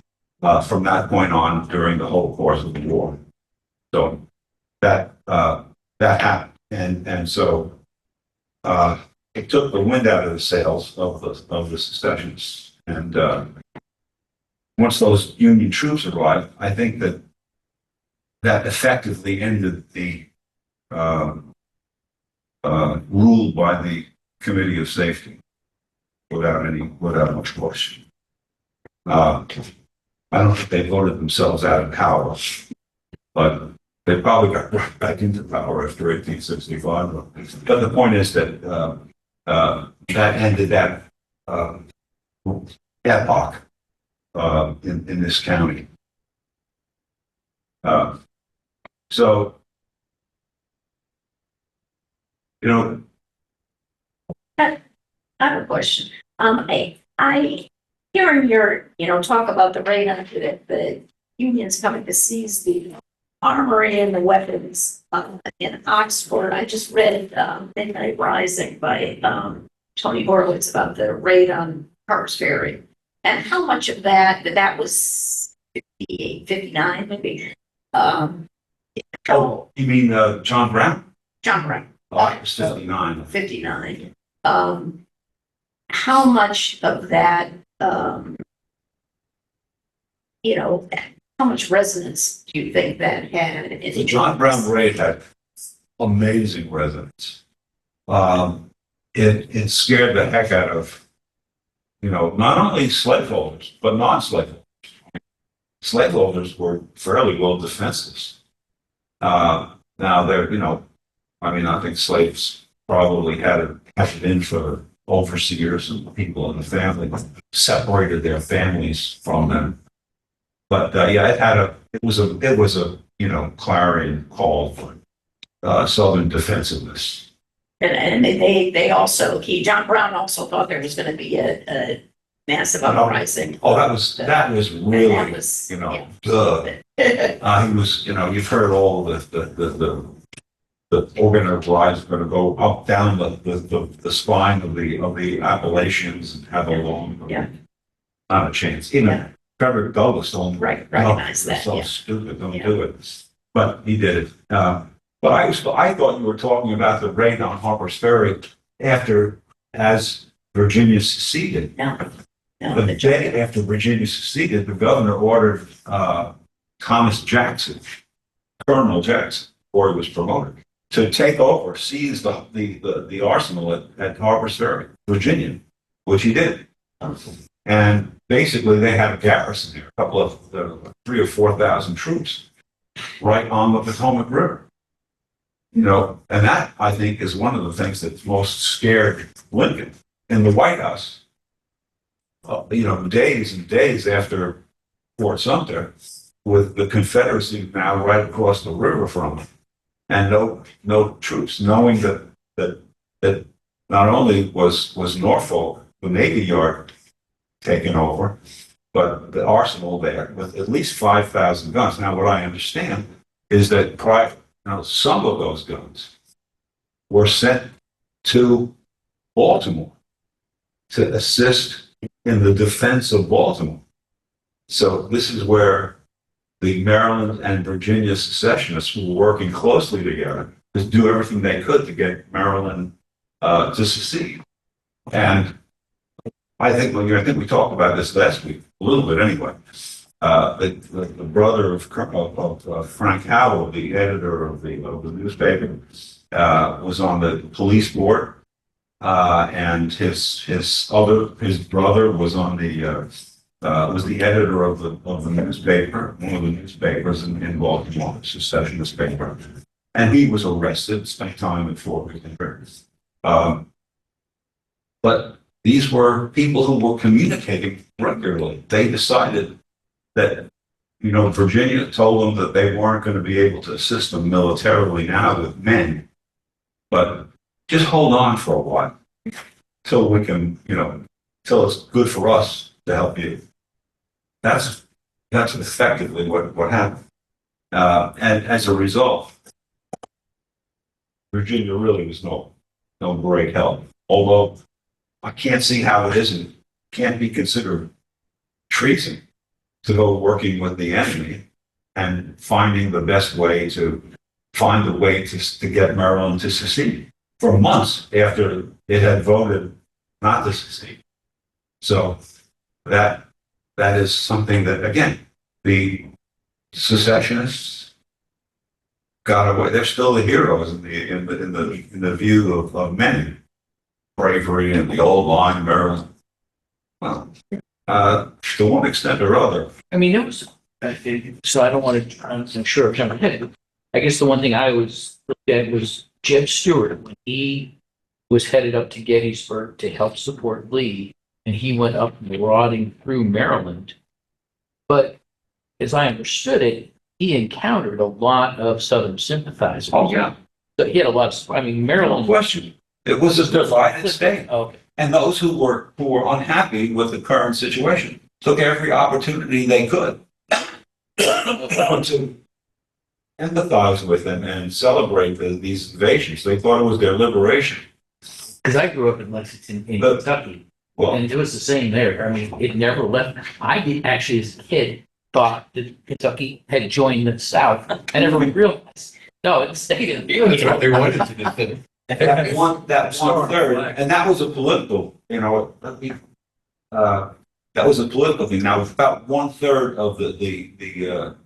from that point on during the whole course of the war. So that happened, and so it took the wind out of the sails of the secessionists. And once those Union troops arrived, I think that effectively ended the rule by the Committee of Safety without much question. I don't think they voted themselves out of power, but they probably got brought back into power after 1865. But the point is that that ended that epoch in this county. So, I have a question. I hearing your, talk about the raid on the Unions coming to seize the armory and the weapons in Oxford. I just read Midnight Rising by Tony Horowitz about the raid on Harper's Ferry and how much of that was 58, 59 maybe. Oh, you mean John Brown? John Brown. Oh, it was 59. 59. How much of that, how much resonance do you think that had? The John Brown parade had amazing resonance. It scared the heck out of, not only slaveholders, but non-slaveholders. Slaveholders were fairly well defenseless. Now they're, I think slaves probably had it in for overseers and people in the family, separated their families from them. But yeah, it was a clarion call for Southern defensiveness. And they also, John Brown also thought there was gonna be a massive uprising. Oh, that was really, And that was, duh. He was, you've heard all the we're going to go up down the spine of the Appalachians and have a long, not a chance. Even Frederick Douglass told him, Right, recognize that, so yeah. stupid, don't do it. But he did it. But I thought you were talking about the raid on Harper's Ferry as Virginia seceded. No, The day after Virginia seceded, the governor ordered Thomas Jackson, Colonel Jackson, before he was promoted, to take over, seize the arsenal at Harper's Ferry, Virginia, which he did. And basically, they had a garrison there, a couple of 3,000 or 4,000 troops, right on the Potomac River. And that, I think, is one of the things that most scared Lincoln in the White House. Days and days after Fort Sumter, with the Confederacy now right across the river from them, and no troops, knowing that not only was Norfolk, the Navy Yard, taken over, but the arsenal there with at least 5,000 guns. Now, what I understand is that some of those guns were sent to Baltimore to assist in the defense of Baltimore. So this is where the Maryland and Virginia secessionists were working closely together to do everything they could to get Maryland to secede. And I think we talked about this last week, a little bit anyway. The brother of Frank Howell, the editor of the newspaper, was on the police board, and his brother was on was the editor of the newspaper, one of the newspapers in Baltimore, the secessionist paper, and he was arrested, spent time in Fort Worth. But these were people who were communicating regularly. They decided that, Virginia told them that they weren't going to be able to assist them militarily now with men, but just hold on for a while till we can, till it's good for us to help you. That's effectively what happened. And as a result, Virginia really was no great help. Although I can't see how it can't be considered treason to go working with the enemy and finding the best way to find a way to get Maryland to secede for months after it had voted not to secede. So that is something that, again, the secessionists got away. They're still the heroes in the view of many. Bravery and the old line, Maryland. Well, to one extent or other. I mean, it was, so I don't want to, I'm sure, I guess the one thing I was looked at was Jeb Stuart, when he was headed up to Gettysburg to help support Lee, and he went up marauding through Maryland. But as I understood it, he encountered a lot of Southern sympathizers. Oh, yeah. So he had a lot of, Maryland. No question. It was a divided state. Okay. And those who were unhappy with the current situation took every opportunity they could to empathize with them and celebrate these invasions. They thought it was their liberation. Because I grew up in Lexington, in Kentucky, Well, and it was the same there. I mean, it never left. I did actually, as a kid, thought that Kentucky had joined the South. I never realized. No, it stayed in the Union. That's what they wanted to defend. that one third, and that was a political, that That was a political thing. Now, about 1/3 of the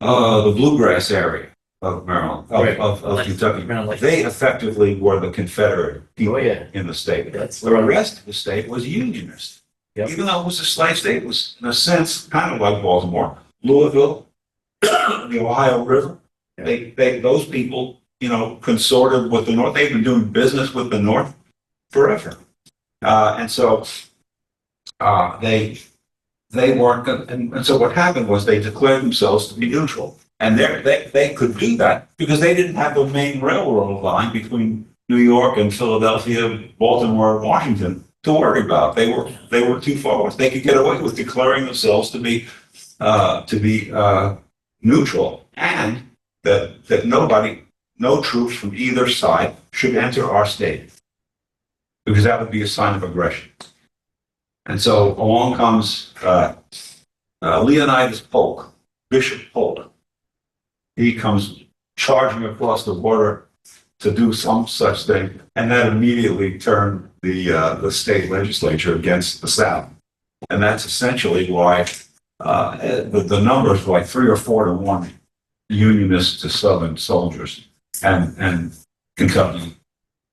bluegrass area of Maryland, Right. of Kentucky, Maryland, like- they effectively were the Confederate people Oh, yeah. in the state. That's The rest of the state was Unionist. Yep. Even though it was a slave state, it was in a sense kind of like Baltimore, Louisville, the Ohio River. Those people, consorted with the North. They've been doing business with the North forever, and so they weren't. And so what happened was they declared themselves to be neutral, and they could do that because they didn't have the main railroad line between New York and Philadelphia, Baltimore, and Washington to worry about. They were too far west. They could get away with declaring themselves to be neutral, and that no troops from either side should enter our state, because that would be a sign of aggression. And so along comes Leonidas Polk, Bishop Polk. He comes charging across the border to do some such thing, and that immediately turned the state legislature against the South. And that's essentially why the numbers were like 3 or 4 to 1 Unionists to Southern soldiers, and Kentucky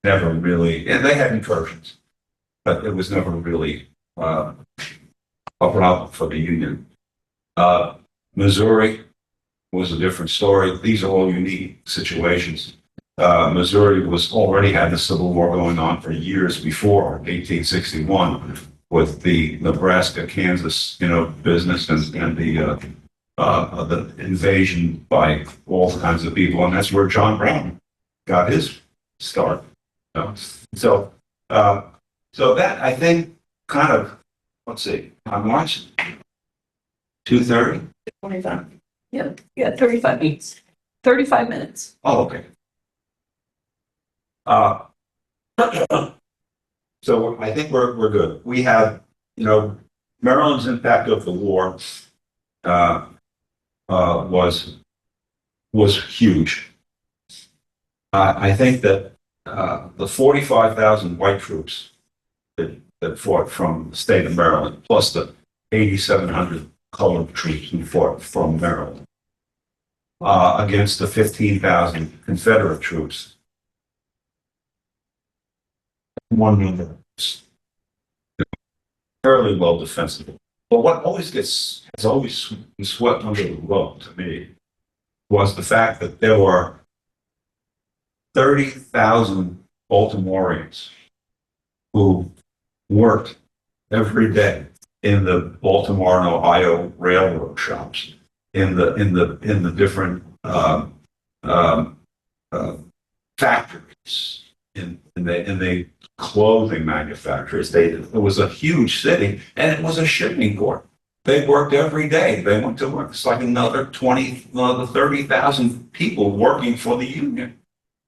never really, and they had incursions, but it was never really a problem for the Union. Missouri was a different story. These are all unique situations. Missouri already had the Civil War going on for years before 1861, with the Nebraska-Kansas, business and the invasion by all kinds of people, and that's where John Brown got his start. So that, I think, kind of, let's see, on March 2:30. 25. Yep, yeah, 35 minutes. 35 minutes. Oh, okay. So I think we're good. We have, Maryland's impact of the war was huge. I think that the 45,000 white troops that fought from the state of Maryland, plus the 8,700 colored troops who fought from Maryland, against the 15,000 Confederate troops, one number is fairly well defensible. But what has always been swept under the rug to me was the fact that there were 30,000 Baltimoreans who worked every day in the Baltimore and Ohio railroad shops, in the different factories, in the clothing manufacturers. It was a huge city, and it was a shipping port. They worked every day. They went to work. It's like another 30,000 people working for the Union.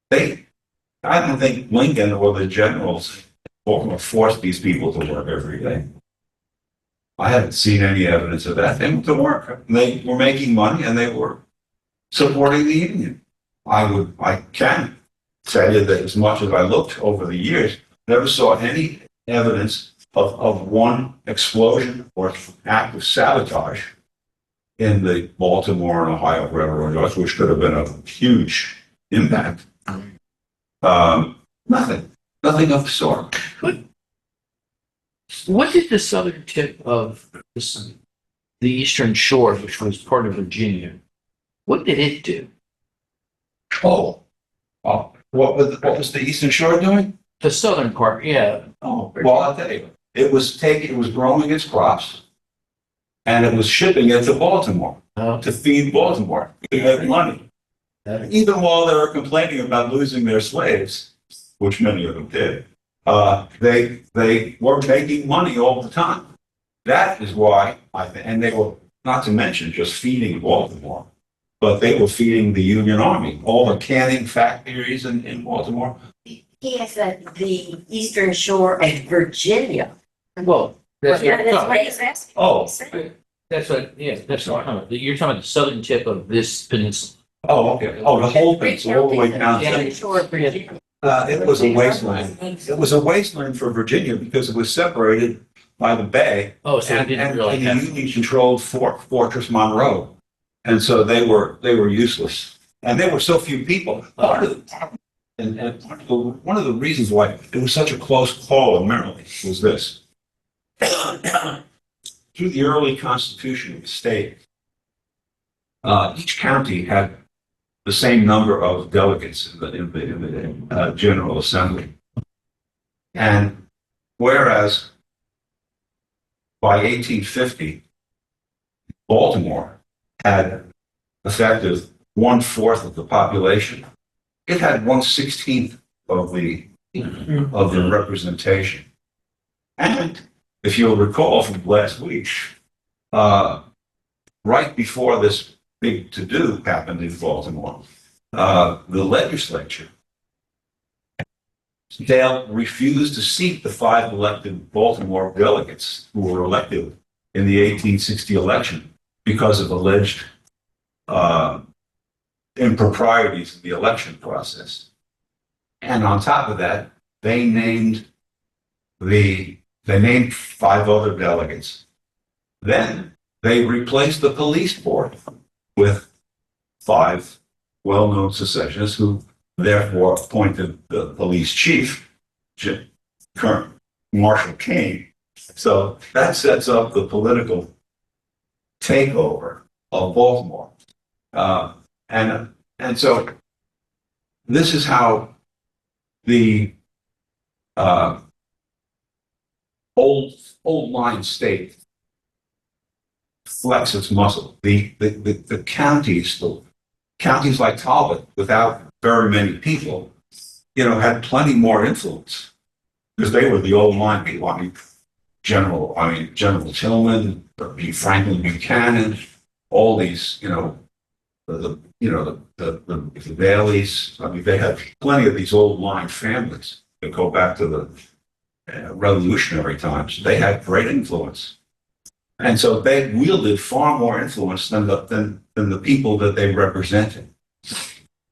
I don't think Lincoln or the generals forced these people to work every day. I haven't seen any evidence of that. They went to work. They were making money, and they were supporting the Union. I can tell you that as much as I looked over the years, never saw any evidence of one explosion or act of sabotage in the Baltimore and Ohio Railroad yards, which could have been a huge impact. Nothing of the sort. What did the southern tip of the Eastern Shore, which was part of Virginia, what did it do? What was the Eastern Shore doing? The southern part, yeah. Oh, well, I'll tell you. It was growing its crops, and it was shipping it to Baltimore to feed Baltimore. It had money. Even while they were complaining about losing their slaves, which many of them did, they were making money all the time. That is why and they were, not to mention just feeding Baltimore, but they were feeding the Union Army, all the canning factories in Baltimore. He has the Eastern Shore of Virginia. Well, that's what That's what he's asking. Oh, that's what I'm talking about. You're talking about the southern tip of this peninsula. oh, okay. Oh, the whole thing, so all the way down. Eastern Shore of Virginia. It was a wasteland. It was a wasteland for Virginia because it was separated by the bay. Oh, so it And didn't really the have. Union controlled Fortress Monroe. And so they were useless. And there were so few people. And one of the reasons why it was such a close call in Maryland was this. Through the early constitution of the state, each county had the same number of delegates in the General Assembly. And whereas by 1850, Baltimore had effective 1/4 of the population. It had 1/16 of the representation. And if you'll recall from last week, right before this big to-do happened in Baltimore, the legislature, Dale refused to seat the 5 elected Baltimore delegates who were elected in the 1860 election because of alleged improprieties in the election process. And on top of that, they named 5 other delegates. Then they replaced the police board with 5 well-known secessionists who therefore appointed the police chief, current Marshal King. So that sets up the political takeover of Baltimore. And so this is how the old line state flex its muscle. The counties like Talbot, without very many people, had plenty more influence because they were the old line people. General Tillman, Franklin Buchanan, all these, the Baileys. They had plenty of these old line families that go back to the revolutionary times. They had great influence. And so they wielded far more influence than the people that they represented.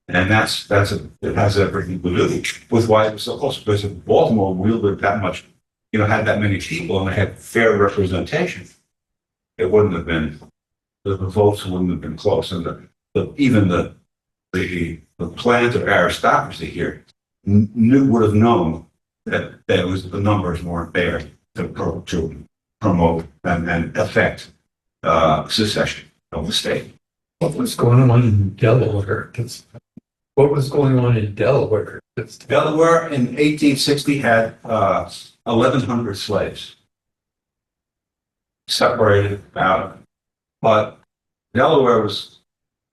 And it has everything to do with why it was so close. Because if Baltimore wielded that much, had that many people and they had fair representation, it wouldn't have been, the votes wouldn't have been close. And even the plant of aristocracy here would have known that the numbers weren't there to promote and affect secession of the state. What was going on in Delaware? What was going on in Delaware? Delaware in 1860 had 1,100 slaves separated out, but Delaware was,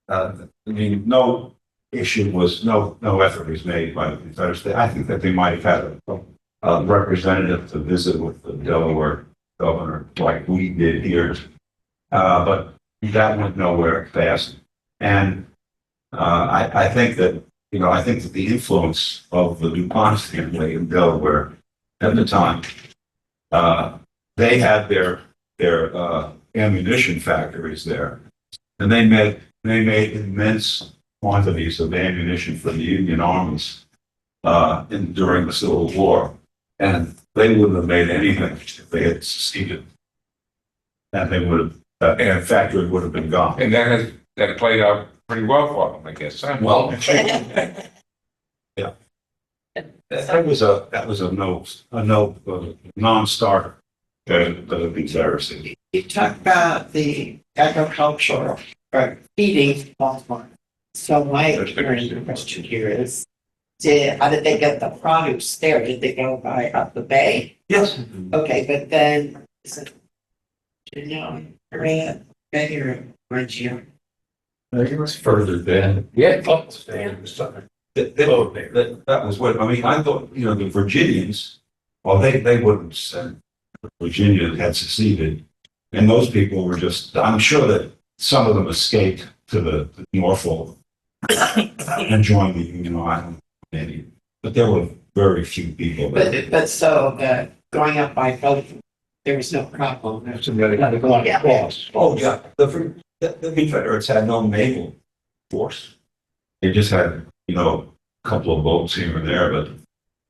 no effort was made by the Confederacy. I think that they might have had a representative to visit with the Delaware governor, like we did here, but that went nowhere fast. And I think that the influence of the DuPont family in Delaware at the time, they had their ammunition factories there, and they made immense quantities of ammunition for the Union armies during the Civil War, and they wouldn't have made anything if they had seceded, and they would have, and factory would have been gone. And that played out pretty well for them, I guess. Huh? Well, yeah, that was a non-starter to the Confederacy. You talk about the agricultural or feeding Baltimore. So my experience question here is, how did they get the produce there? Did they go by up the bay? Yes. Okay, but then is it, Red Bay or Reggio? It was further than. Yeah. That was what I thought. The Virginians, well, they wouldn't send. Virginia had seceded, and those people were just. I'm sure that some of them escaped to the Norfolk and joined the Union Island, maybe, but there were very few people there. But so going up by boat, there was no problem. Yeah. Oh yeah, the Confederates had no naval force. They just had a couple of boats here and there, but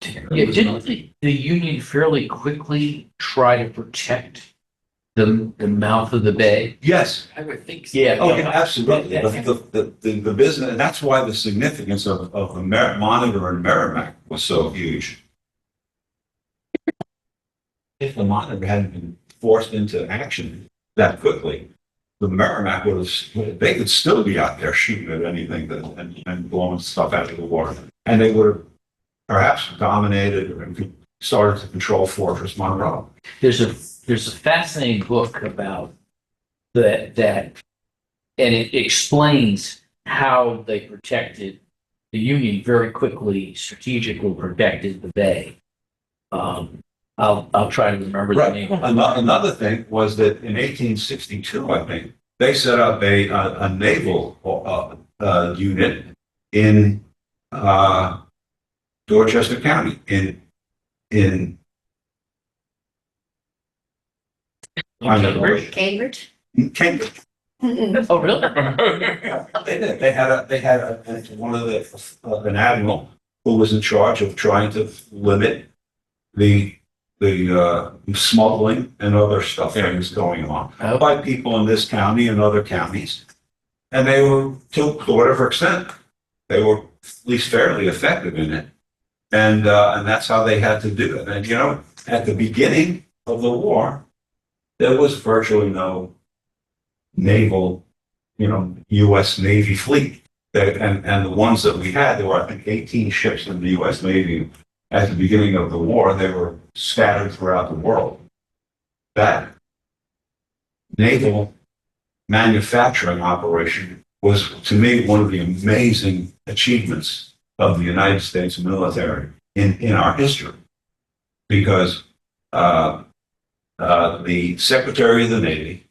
Yeah, didn't the Union fairly quickly try to protect the mouth of the bay? Yes. I would think. Oh, yeah, absolutely. The business, and that's why the significance of the Monitor and Merrimack was so huge. If the Monitor hadn't been forced into action that quickly, the Merrimack would have, they could still be out there shooting at anything and blowing stuff out of the water. And they would have perhaps dominated and started to control Fortress Monroe. There's a fascinating book about that, and it explains how they protected the Union very quickly, strategically protected the bay. I'll try to remember the name. Another thing was that in 1862, I think, they set up a naval unit in Dorchester County in Cambridge? Cambridge? Cambridge. Oh, really? They did. They had one of an admiral who was in charge of trying to limit the smuggling and other stuff that was going on Oh. by people in this county and other counties. And they were, to whatever extent, they were at least fairly effective in it. And that's how they had to do it. And, at the beginning of the war, there was virtually no naval, U.S. Navy fleet. And the ones that we had, there were, I think, 18 ships in the U.S. Navy at the beginning of the war. They were scattered throughout the world. That naval manufacturing operation was, to me, one of the amazing achievements of the United States military in our history. Because the Secretary of the Navy,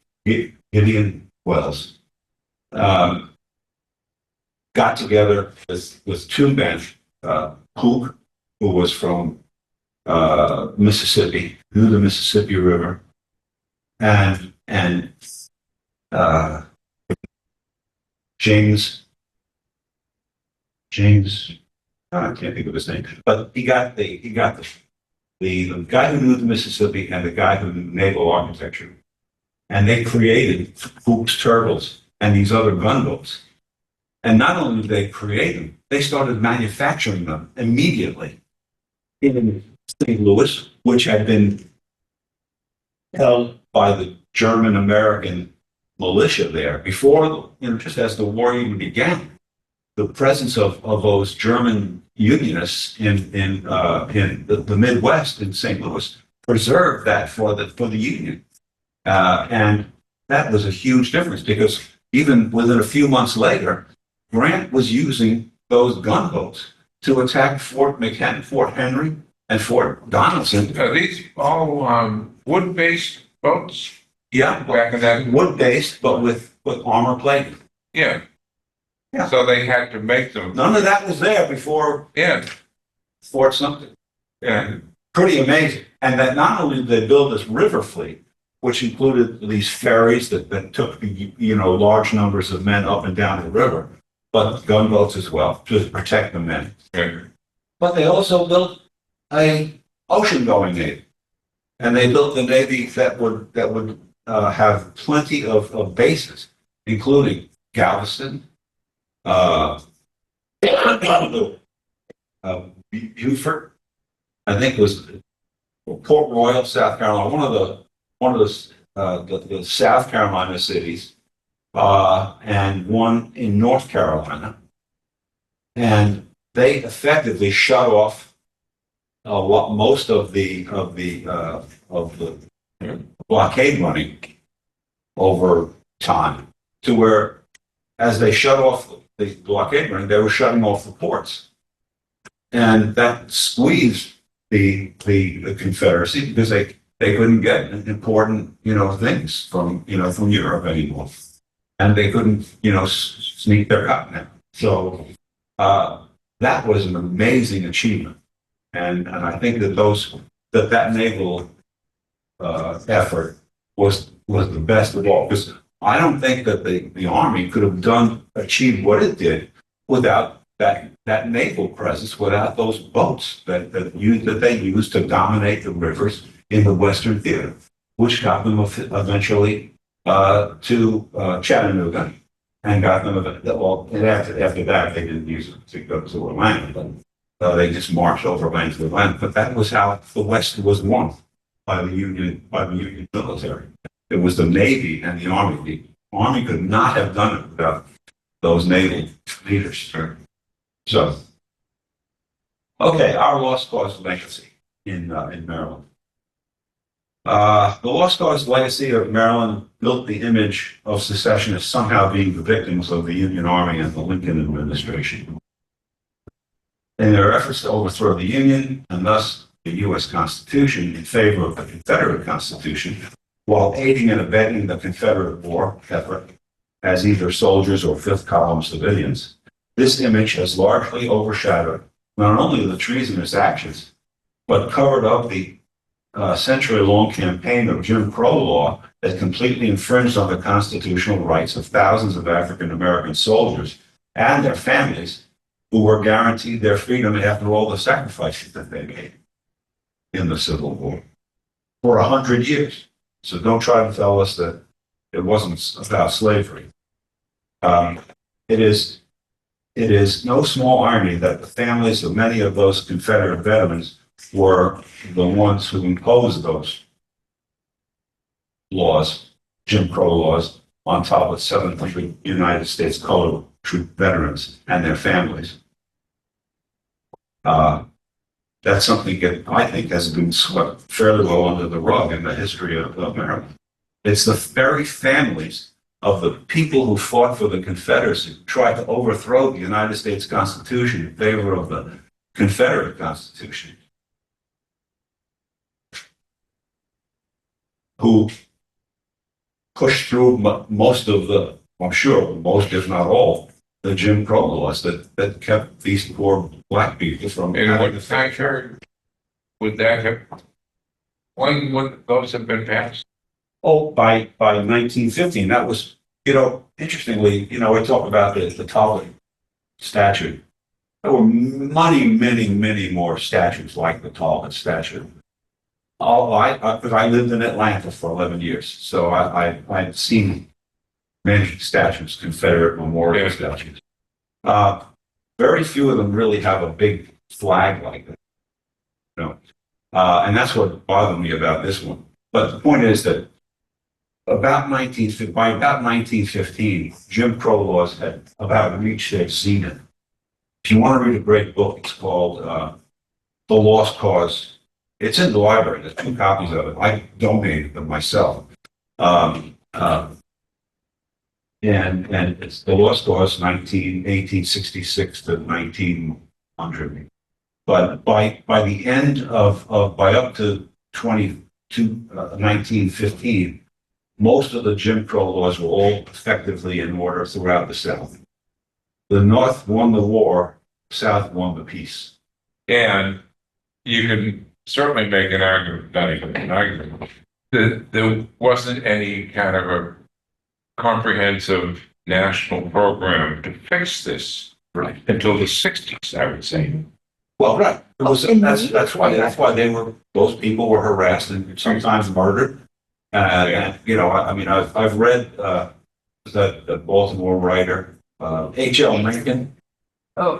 Gideon Wells, got together with two men, Cook, who was from Mississippi, knew the Mississippi River, and James, I can't think of his name, but he got the guy who knew the Mississippi and the guy who knew naval architecture, and they created Cook's turtles and these other gunboats. And not only did they create them, they started manufacturing them immediately in St. Louis, which had been held by the German-American militia there before, just as the war even began. The presence of those German Unionists in the Midwest in St. Louis preserved that for the Union, and that was a huge difference because even within a few months later, Grant was using those gunboats to attack Fort McHenry, Fort Henry, and Fort Donelson. Are these all wood-based boats? Yeah, Back in that, wood-based, but with armor plating. yeah. Yeah. So they had to make them, None of that was there before yeah, Fort Sumter. yeah. Pretty amazing. And that not only did they build this river fleet, which included these ferries that took large numbers of men up and down the river, but gunboats as well to protect the men. Yeah. But they also built a ocean-going navy, and they built a navy that would have plenty of bases, including Galveston, Beaufort, I think was Port Royal, South Carolina, one of the South Carolina cities, and one in North Carolina, and they effectively shut off most of the blockade running over time, to where as they shut off the blockade running, they were shutting off the ports, and that squeezed the Confederacy because they couldn't get important things from Europe anymore, and they couldn't sneak their cotton out. So that was an amazing achievement, and I think that naval effort was the best of all, because I don't think that the Army could have achieved what it did without that naval presence without those boats that they used to dominate the rivers in the Western Theater, which got them eventually to Chattanooga, and got them. Well, and after that, they didn't use it to go to Atlanta, but they just marched overland to Atlanta. But that was how the West was won by the Union military. It was the Navy and the Army. The Army could not have done it without those naval leaders. So, okay, our lost cause legacy in Maryland. The lost cause legacy of Maryland built the image of secessionists somehow being the victims of the Union Army and the Lincoln administration. In their efforts to overthrow the Union and thus the U.S. Constitution in favor of the Confederate Constitution, while aiding and abetting the Confederate war effort as either soldiers or fifth column civilians, this image has largely overshadowed not only the treasonous actions, but covered up the century-long campaign of Jim Crow law that completely infringed on the constitutional rights of thousands of African-American soldiers and their families who were guaranteed their freedom after all the sacrifices that they made in the Civil War for 100 years. So don't try to tell us that it wasn't about slavery. It is no small irony that the families of many of those Confederate veterans were the ones who imposed those laws, Jim Crow laws, on top of 700 United States colored troop veterans and their families. That's something that I think has been swept fairly well under the rug in the history of Maryland. It's the very families of the people who fought for the Confederacy, who tried to overthrow the United States Constitution in favor of the Confederate Constitution, who pushed through most of the, I'm sure, most, if not all, the Jim Crow laws that kept these poor black people from And having what factor would that have, when would those have been passed? Oh, by 1915, that was, interestingly, I talk about the Talbot statute. There were many more statutes like the Talbot statute. Because I lived in Atlanta for 11 years, so I'd seen many statutes, Confederate memorial statutes. Very few of them really have a big flag like that, and that's what bothered me about this one. But the point is that by about 1915, Jim Crow laws had about reached their zenith. If you want to read a great book, it's called The Lost Cause. It's in the library. There's 2 copies of it. I donated them myself. And it's The Lost Cause, 1866 to 1900. But by the end by up to 1915, most of the Jim Crow laws were all effectively in order throughout the South. The North won the war, South won the peace. And you can certainly make an argument, not even an argument, that there wasn't any kind of a comprehensive national program to fix this until the 60s, I would say. Well, right. That's why those people were harassed and sometimes murdered. I've read that Baltimore writer H.L. Mencken,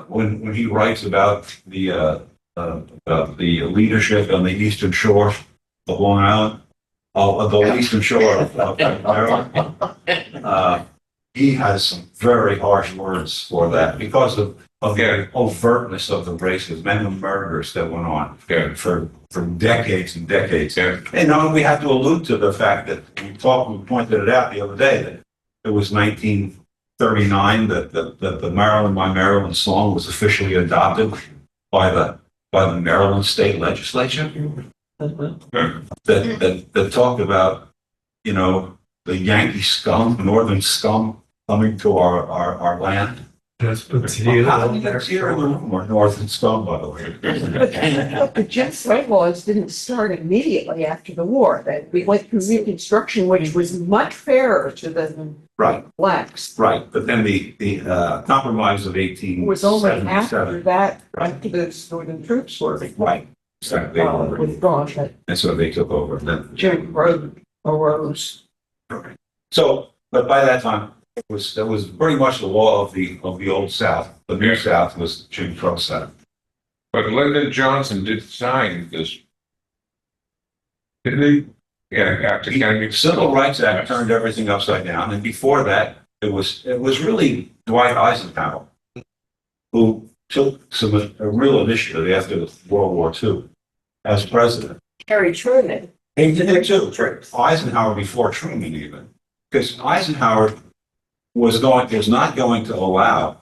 when he writes about the leadership on the eastern shore of Long Island, the eastern shore of Maryland. He has some very harsh words for that because of the overtness of the racism and the murders that went on for decades and decades. And we have to allude to the fact that we pointed it out the other day that it was 1939 that the Maryland, My Maryland song was officially adopted by the Maryland state legislature. That talked about, the Yankee scum, northern scum coming to our land. Just put the How many lives here in the room are north and stone, by the way? But the Jim Crow laws didn't start immediately after the war. That we went through Reconstruction, which was much fairer to the Right, blacks. right. But then the compromise of It was only after 1877. that, after the Northern troops were Right, exactly. withdrawn, that And so they took over then. Jim Crow arose. So, but by that time, it was pretty much the law of the old South. The new Yeah. South was Jim Crow South. But Lyndon Johnson did sign this. Didn't he? Yeah, after Kennedy. The Civil Rights Act turned everything upside down, and before that, it was really Dwight Eisenhower who took a real initiative after World War II as president. Harry Truman. He did it too. Eisenhower before Truman even, because Eisenhower was not going to allow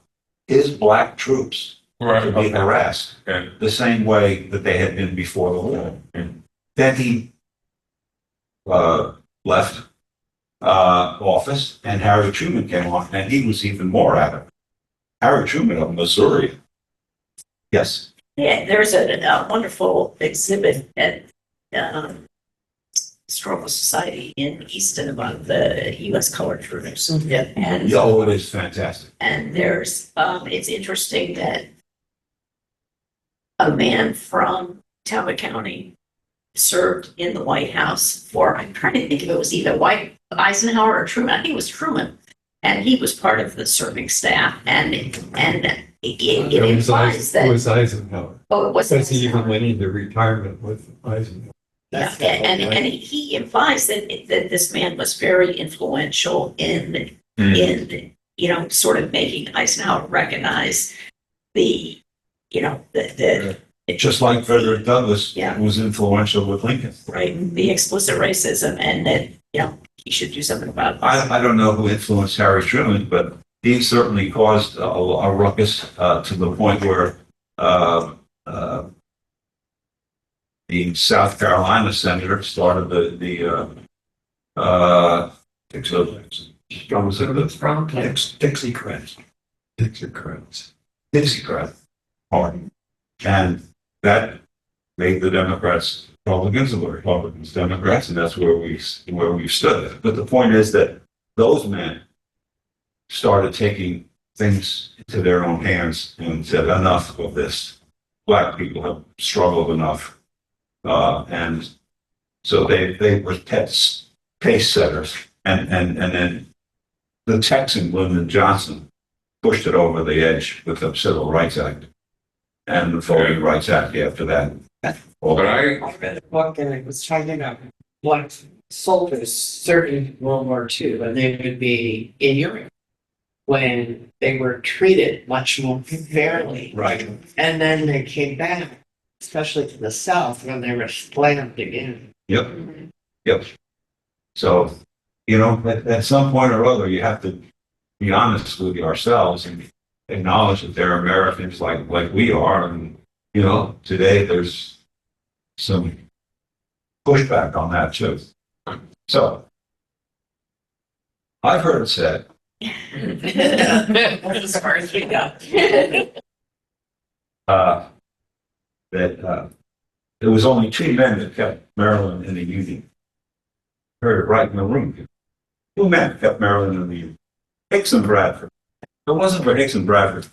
his black troops Right. to be harassed And the same way that they had been before the war. And then he left office, and Harry Truman came on, and he was even more adamant. Harry Truman of Missouri. Yes. Yeah, there's a wonderful exhibit at Historical Society in Easton about the U.S. colored troopers. Yeah. And Oh, it is fantastic. And there's, it's interesting that a man from Talbot County served in the White House for, I'm trying to think if it was either Eisenhower or Truman. I think it was Truman. And he was part of the serving staff, and it implies It that, was Eisenhower. oh, it wasn't Because he even Eisenhower. went into retirement with Eisenhower. Yeah, and he implies that this man was very influential in sort of making Eisenhower recognize the Just like Frederick Douglass Yeah. was influential with Lincoln. right, the explicit racism, and that he should do something about it. I don't know who influenced Harry Truman, but he certainly caused a ruckus to the point where the South Carolina senator started the Dixiecrats. Dixiecrat Party, and that made the Democrats Republicans and the Republicans Democrats, and that's where we stood. But the point is that those men started taking things into their own hands and said, enough of this. Black people have struggled enough. And so they were pace setters. And then the Texan, Lyndon Johnson, pushed it over the edge with the Civil Rights Act and the Voting Rights Act after that. but I read a book and it was talking about black soldiers serving World War II, and they would be in Europe when they were treated much more fairly. Right. And then they came back, especially to the South, when they were slammed again. Yep. So, at some point or other, you have to be honest with ourselves and acknowledge that they're Americans like we are. And, today there's some pushback on that too. So, I've heard it said As far as we go. that there was only two men that kept Maryland in the Union. Heard it right in the room. Two men kept Maryland in the Union. Hicks and Bradford. If it wasn't for Hicks and Bradford,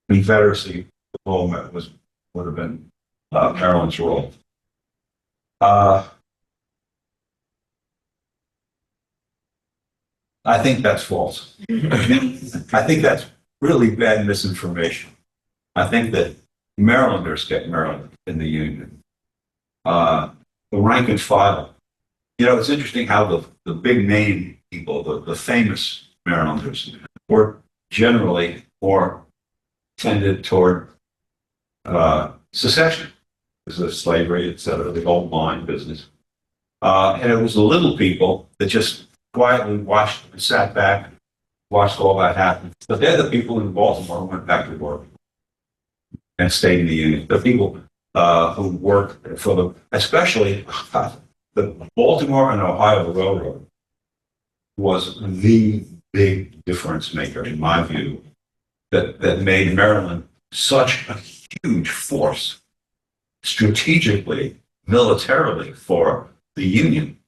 Confederacy would have been Maryland's role. I think that's false. I think that's really bad misinformation. I think that Marylanders kept Maryland in the Union. The rank and file. It's interesting how the big name people, the famous Marylanders, were generally more tended toward secession, because of slavery, et cetera, the gold mine business. And it was the little people that just quietly watched and sat back, watched all that happen. But they're the people in Baltimore who went back to work and stayed in the Union. The people who worked for especially the Baltimore and Ohio Railroad was the big difference maker, in my view, that made Maryland such a huge force strategically, militarily for the Union,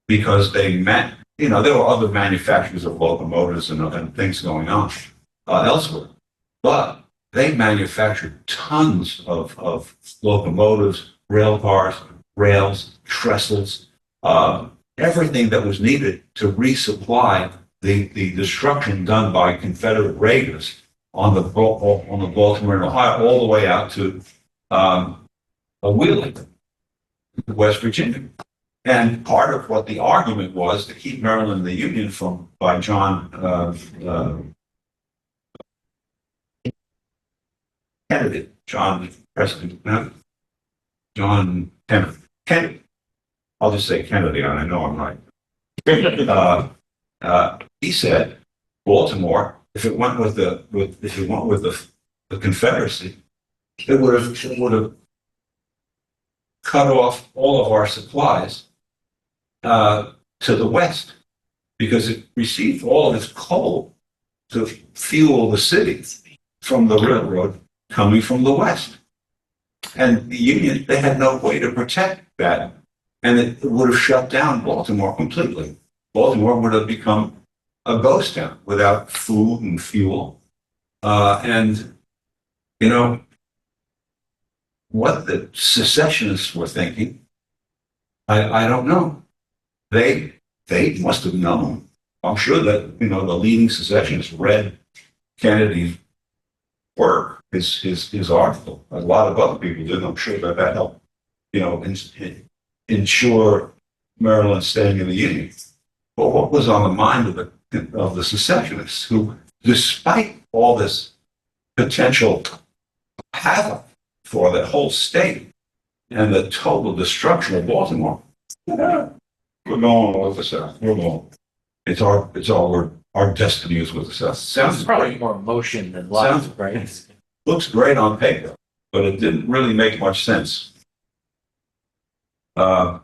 because there were other manufacturers of locomotives and things going on elsewhere, but they manufactured tons of locomotives, rail cars, rails, trestles, everything that was needed to resupply the destruction done by Confederate raiders on the Baltimore and Ohio, all the way out to Wheeling, West Virginia. And part of what the argument was to keep Maryland in the Union by John Kennedy, John Preston, John Kennedy. I'll just say Kennedy, and I know I'm right. He said Baltimore, if it went with the Confederacy, it would have cut off all of our supplies to the west, because it received all its coal to fuel the cities from the railroad coming from the west. And the Union, they had no way to protect that, and it would have shut down Baltimore completely. Baltimore would have become a ghost town without food and fuel. And, what the secessionists were thinking, I don't know. They must have known. I'm sure that, the leading secessionists read Kennedy's work, his article. A lot of other people did. I'm sure that helped, ensure Maryland staying in the Union. But what was on the mind of the secessionists, who, despite all this potential havoc for the whole state and the total destruction of Baltimore, we're going with the South. We're going. Our destiny is with the South. Sounds Probably great. more emotion than love, right? Looks great on paper, but it didn't really make much sense. And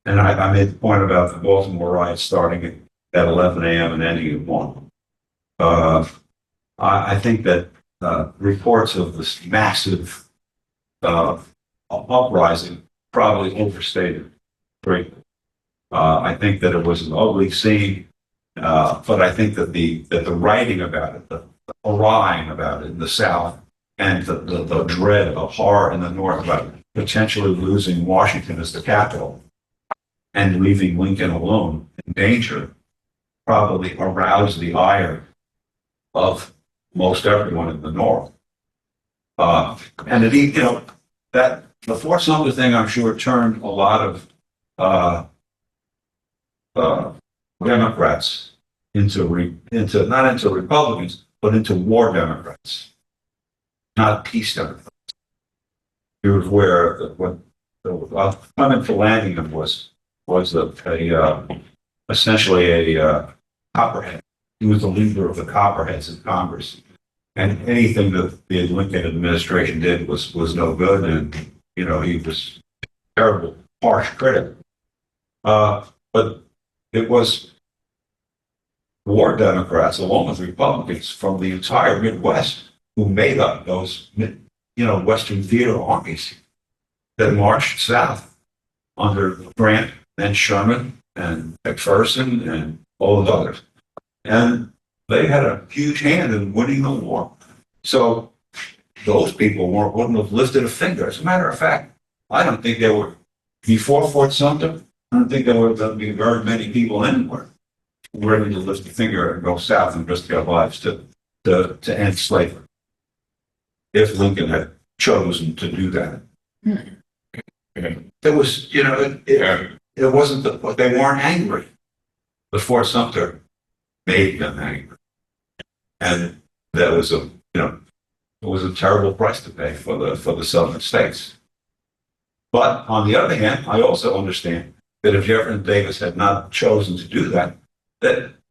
I made the point about the Baltimore riots starting at 11 a.m. and ending at 1. I think that reports of this massive uprising probably overstated greatly. I think that it was an ugly scene, but I think that the writing about it, the harangue about it in the South, and the dread, the horror in the North about potentially losing Washington as the capital and leaving Lincoln alone in danger, probably aroused the ire of most everyone in the North. And that the Fort Sumter thing, I'm sure, turned a lot of Democrats into not into Republicans, but into war Democrats, not peace Democrats. Here's where Clement Flanagan was essentially a Copperhead. He was the leader of the Copperheads in Congress, and anything that the Lincoln administration did was no good, and he was a terrible, harsh critic. But it was war Democrats, along with Republicans from the entire Midwest, who made up those Western theater armies that marched south under Grant and Sherman and McPherson and all the others. And they had a huge hand in winning the war. So those people wouldn't have lifted a finger. As a matter of fact, I don't think there were, before Fort Sumter, I don't think there would have been very many people anywhere ready to lift a finger and go south and risk their lives to end slavery, if Lincoln had chosen to do that. It was, it wasn't they weren't angry. The Fort Sumter made them angry, and that was it was a terrible price to pay for the southern states. But on the other hand, I also understand that if Jefferson Davis had not chosen to do that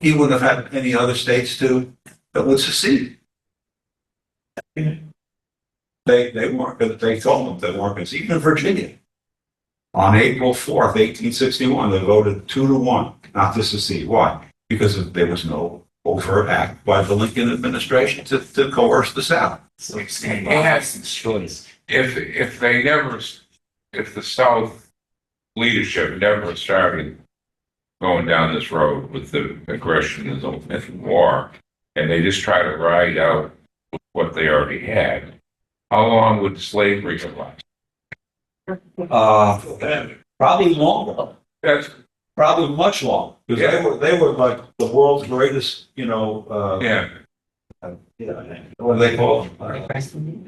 he wouldn't have had any other states that would secede. They weren't. They told them they weren't going to. Even Virginia, on April 4th, 1861, they voted 2-1 not to secede. Why? there was no overt act by the Lincoln administration to coerce the South. choice. If they never, if the South leadership never started going down this road with the aggression and the war, and they just try to ride out what they already had, how long would slavery have lasted? Probably longer. That's, Probably much longer, because they were like the world's greatest, yeah, what do they call them?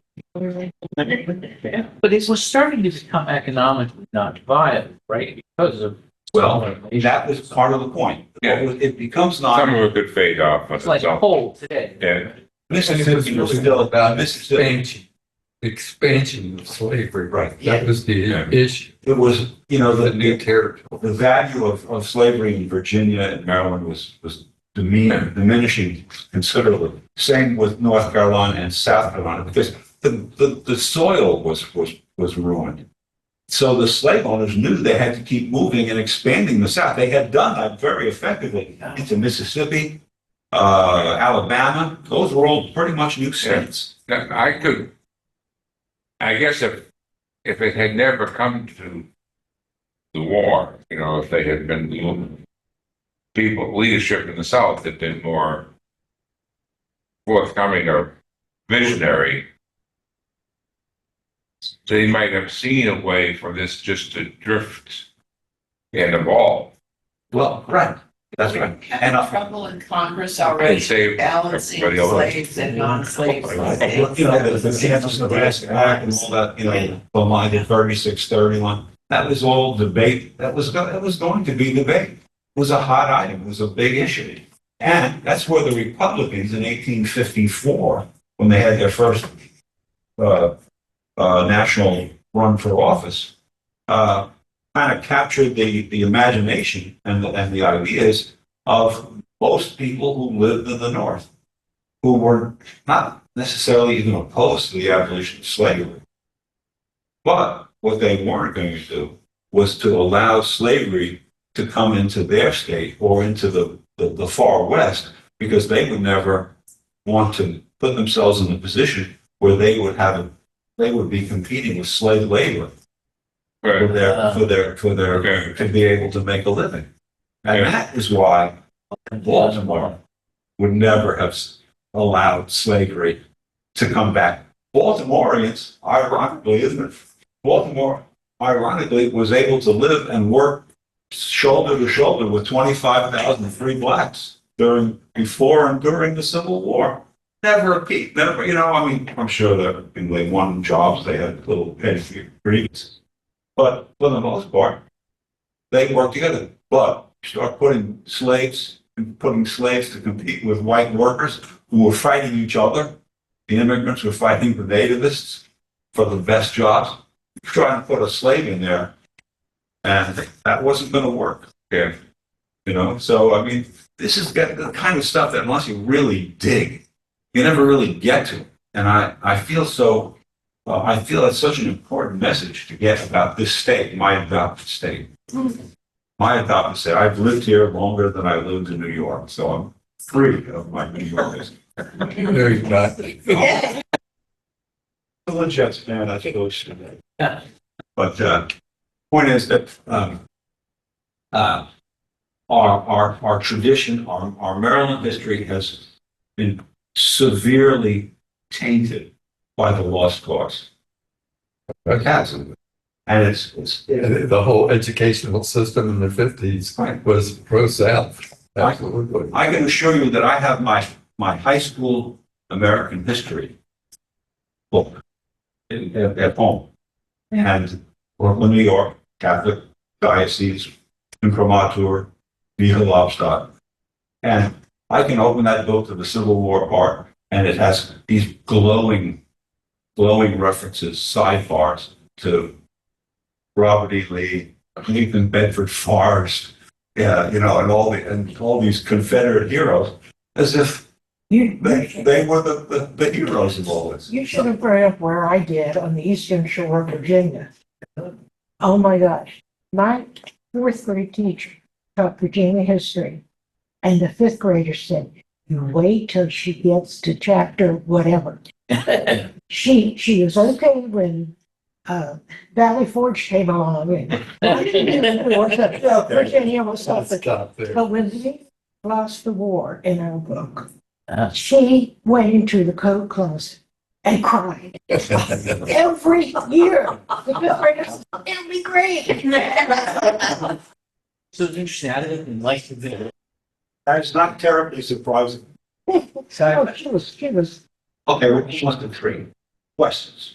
But it was starting to become economically not viable, right? Because of. Well, that was part of the point. Yeah. It becomes not. some of it could fade off on It's like itself. coal today. Yeah, Mississippi was still about Mississippi. expansion of slavery. Right. That was the Yeah. issue, It was, the new territory. the value of slavery in Virginia and Maryland was diminishing considerably. Same with North Carolina and South Carolina, because the soil was ruined. So the slave owners knew they had to keep moving and expanding the South. They had done that very effectively into Mississippi, Alabama. Those were all pretty much new states. now, I guess if it had never come to the war, if they had been leadership in the South had been more forthcoming or visionary, they might have seen a way for this just to drift and evolve. Well, right. That's right. And trouble in Congress And already save balancing everybody else. slaves and non-slaves. the Kansas Nebraska Act and all that, the line at 3631, that was all debate. That was going to be debate. It was a hot item. It was a big issue. And that's where the Republicans in 1854, when they had their first national run for office, kind of captured the imagination and the ideas of most people who lived in the North, who were not necessarily even opposed to the abolition of slavery. But what they weren't going to do was to allow slavery to come into their state or into the far West, because they would never want to put themselves in a position where they would be competing with slave labor for Right. their Okay. to be able to make a living. And Yeah. that is why Baltimore would never have allowed slavery to come back. Baltimoreans, ironically, isn't it? Baltimore, ironically, was able to live and work shoulder to shoulder with 25,000 free blacks before and during the Civil War. Never a peep, never, I'm sure that when they won jobs, they had little petty grievances. But for the most part, they worked together. But start putting slaves to compete with white workers who were fighting each other. The immigrants were fighting the nativists for the best jobs. Trying to put a slave in there, and that wasn't going to work. Yeah. So this is the kind of stuff that unless you really dig, you never really get to. And I feel it's such an important message to get about this state, my adopted state. My adopted state. I've lived here longer than I lived in New York, so I'm free of my New York history. No, you're not. I'm a Jets fan, I suppose. Yeah. But point is that our tradition, our Maryland history has been severely tainted by the lost cause. It has. And it's The whole educational system in the 50s Right. was pro-South. Absolutely. I can assure you that I have my high school American history book at home. And Brooklyn, New York, Catholic Diocese, Imprimatur, Vita Lobstock. And I can open that book to the Civil War part, and it has these glowing references, sidebars to Robert E. Lee, Nathan Bedford Forrest, and all these Confederate heroes, as if they were the heroes of all this. You should have grown up where I did on the eastern shore of Virginia. Oh my gosh. My fourth grade teacher taught Virginia history. And the fifth grader said, "You wait till she gets to chapter whatever." She was okay when Valley Forge came along and Virginia was off the Stop there. But when we lost the war in our book, Uh, she went into the coat closet and cried every year. The fifth graders, it'll be great. So it's interesting, I didn't like the. That's not terribly surprising. Oh, she was. Okay, we're just to 3 questions.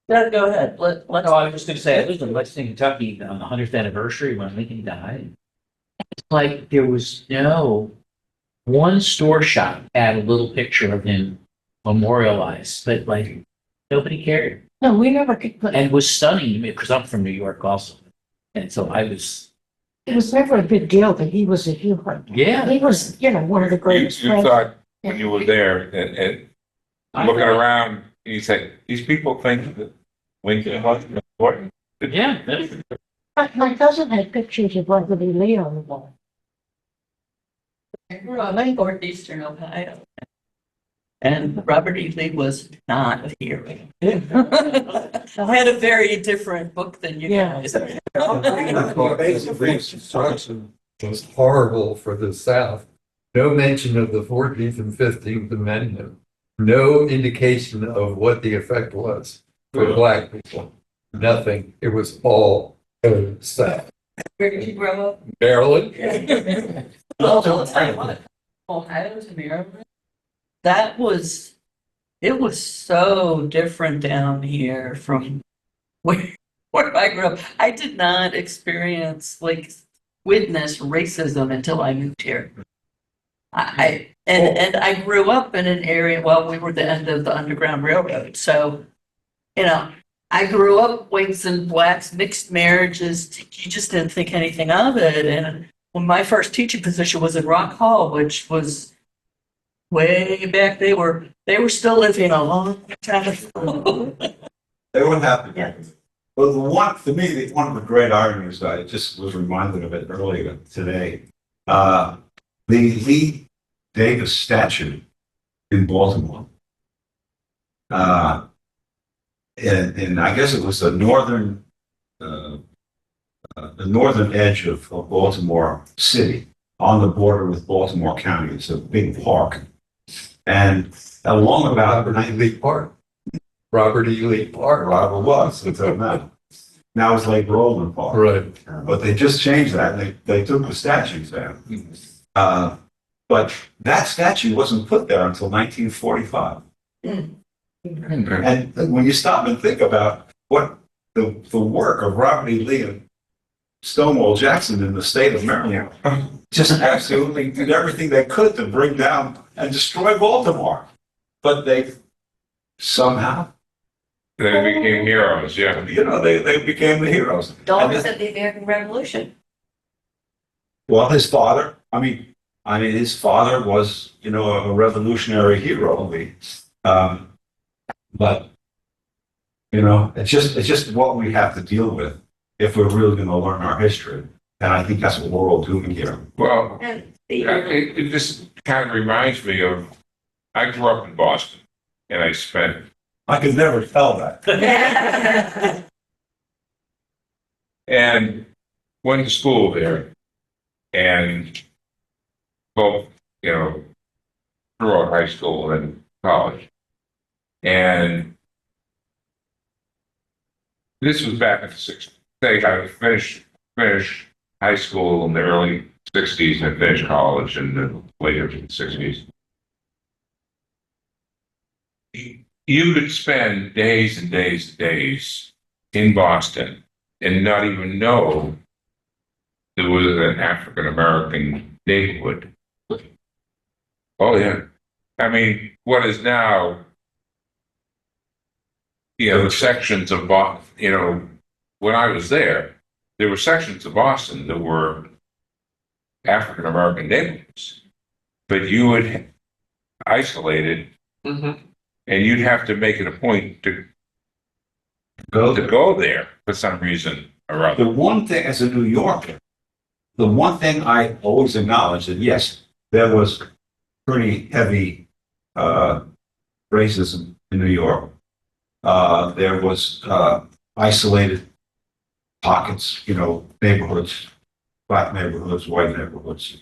Go ahead, let's. No, I was just gonna say, I lived in Lexington, Kentucky on the 100th anniversary when Lincoln died. It's like there was no one store shop had a little picture of him memorialized, but like nobody cared. No, we never could put, And it was stunning because I'm from New York also. And so I was, it was never a big deal that he was a hero. yeah. He was, one of the You, greatest. you presidents. thought when you were there and looking around, you said, these people think that Lincoln was important. Yeah. that's- My cousin had pictures of Robert E. Lee on the wall. I grew up in northeastern Ohio. And Robert E. Lee was not a hero. I had a very different book than you Yeah. guys. Reconstruction was horrible for the South. No mention of the 14th and 15th Amendment. No indication of what the effect was for black people. Nothing. It was all South. Where did you grow up? Maryland? Well, I'll tell you what, Ohio to Maryland, it was so different down here from where I grew up. I did not witness racism until I moved here. And I grew up in an area, well, we were the end of the Underground Railroad, so, I grew up whites and blacks, mixed marriages, you just didn't think anything of it, and when my first teaching position was in Rock Hall, which was way back, they were still living a long time ago. They were happy. Yeah. Well, to me, one of the great ironies, I just was reminded of it earlier today. The Lee Davis statue in Baltimore. And I guess it was the northern edge of Baltimore City, on the border with Baltimore County. It's a big park. And along about Robert E. Lee Park. Robert E. Lee Park. Robert was until now. Now it's Lake Roland Park. Right. But they just changed that. They took the statues down. But that statue wasn't put there until 1945. And when you stop and think about what the work of Robert E. Lee and Stonewall Jackson in the state of Maryland, just absolutely did everything they could to bring down and destroy Baltimore. But they somehow, They became heroes, yeah. they became the heroes. Daughters of the American Revolution. Well, his father, his father was, a revolutionary hero. But, it's just what we have to deal with if we're really going to learn our history. And I think that's what we're all doing here. Well, And it just kind of reminds me of, I grew up in Boston and I spent, I could never tell that. and went to school there and both, throughout high school and college. And this was back in the 60s. I finished high school in the early 60s and finished college in the later 60s. You could spend days and days and days in Boston and not even know there was an African American neighborhood. Oh yeah. What is now, the sections of Boston, when I was there were sections of Boston that were African American neighborhoods, but you would isolate it, and you'd have to make it a point to go there for some reason or other. The one thing as a New Yorker, the one thing I always acknowledge that yes, there was pretty heavy racism in New York. There was isolated pockets, neighborhoods, black neighborhoods, white neighborhoods.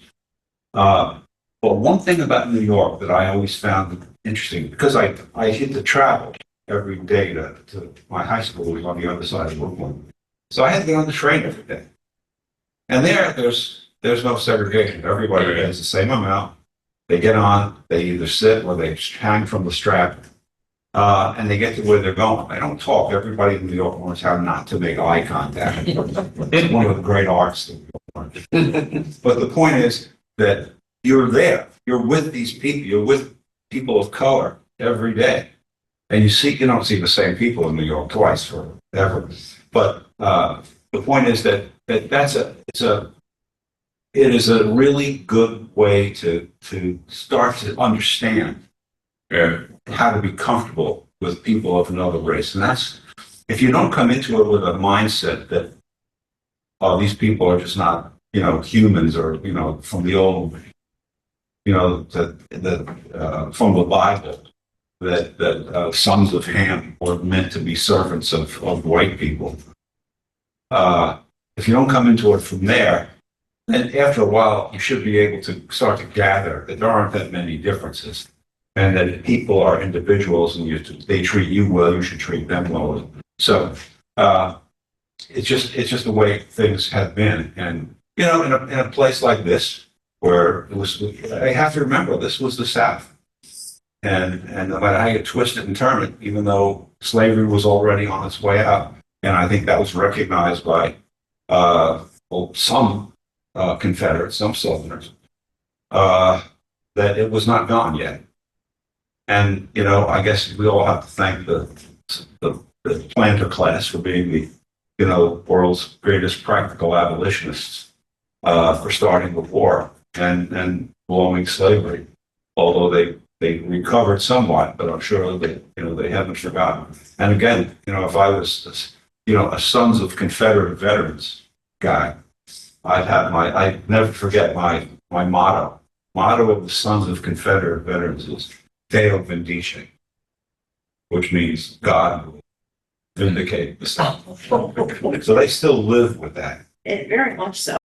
But one thing about New York that I always found interesting, because I had to travel every day to my high school was on the other side of Brooklyn. So I had to get on the train every day. And there's no segregation. Everybody gets the same amount. They get on, they either sit or they hang from the strap, and they get to where they're going. They don't talk. Everybody in New York learns how not to make eye contact. It's one of the great arts that we learn. But the point is that you're there. You're with these people. You're with people of color every day. And you don't see the same people in New York twice forever. But the point is that it is a really good way to start to understand how to be comfortable with people of another race. And that's, if you don't come into it with a mindset that, oh, these people are just not, humans, or, from the old, from the Bible, that sons of Ham were meant to be servants of white people. If you don't come into it from there, then after a while, you should be able to start to gather that there aren't that many differences, and that if people are individuals and they treat you well, you should treat them well. So it's just the way things have been. And in a place like this, where I have to remember, this was the South. And no matter how you twist it and turn it, even though slavery was already on its way out, and I think that was recognized by some Confederates, some Southerners, that it was not gone yet. And I guess we all have to thank the planter class for being the world's greatest practical abolitionists for starting the war and blowing slavery. Although they recovered somewhat, but I'm sure they haven't forgotten. And again, if I was a Sons of Confederate Veterans guy, I'd never forget my motto. Motto of the Sons of Confederate Veterans is Deo Vindice, which means God will vindicate the South. So they still live with that. Very much so.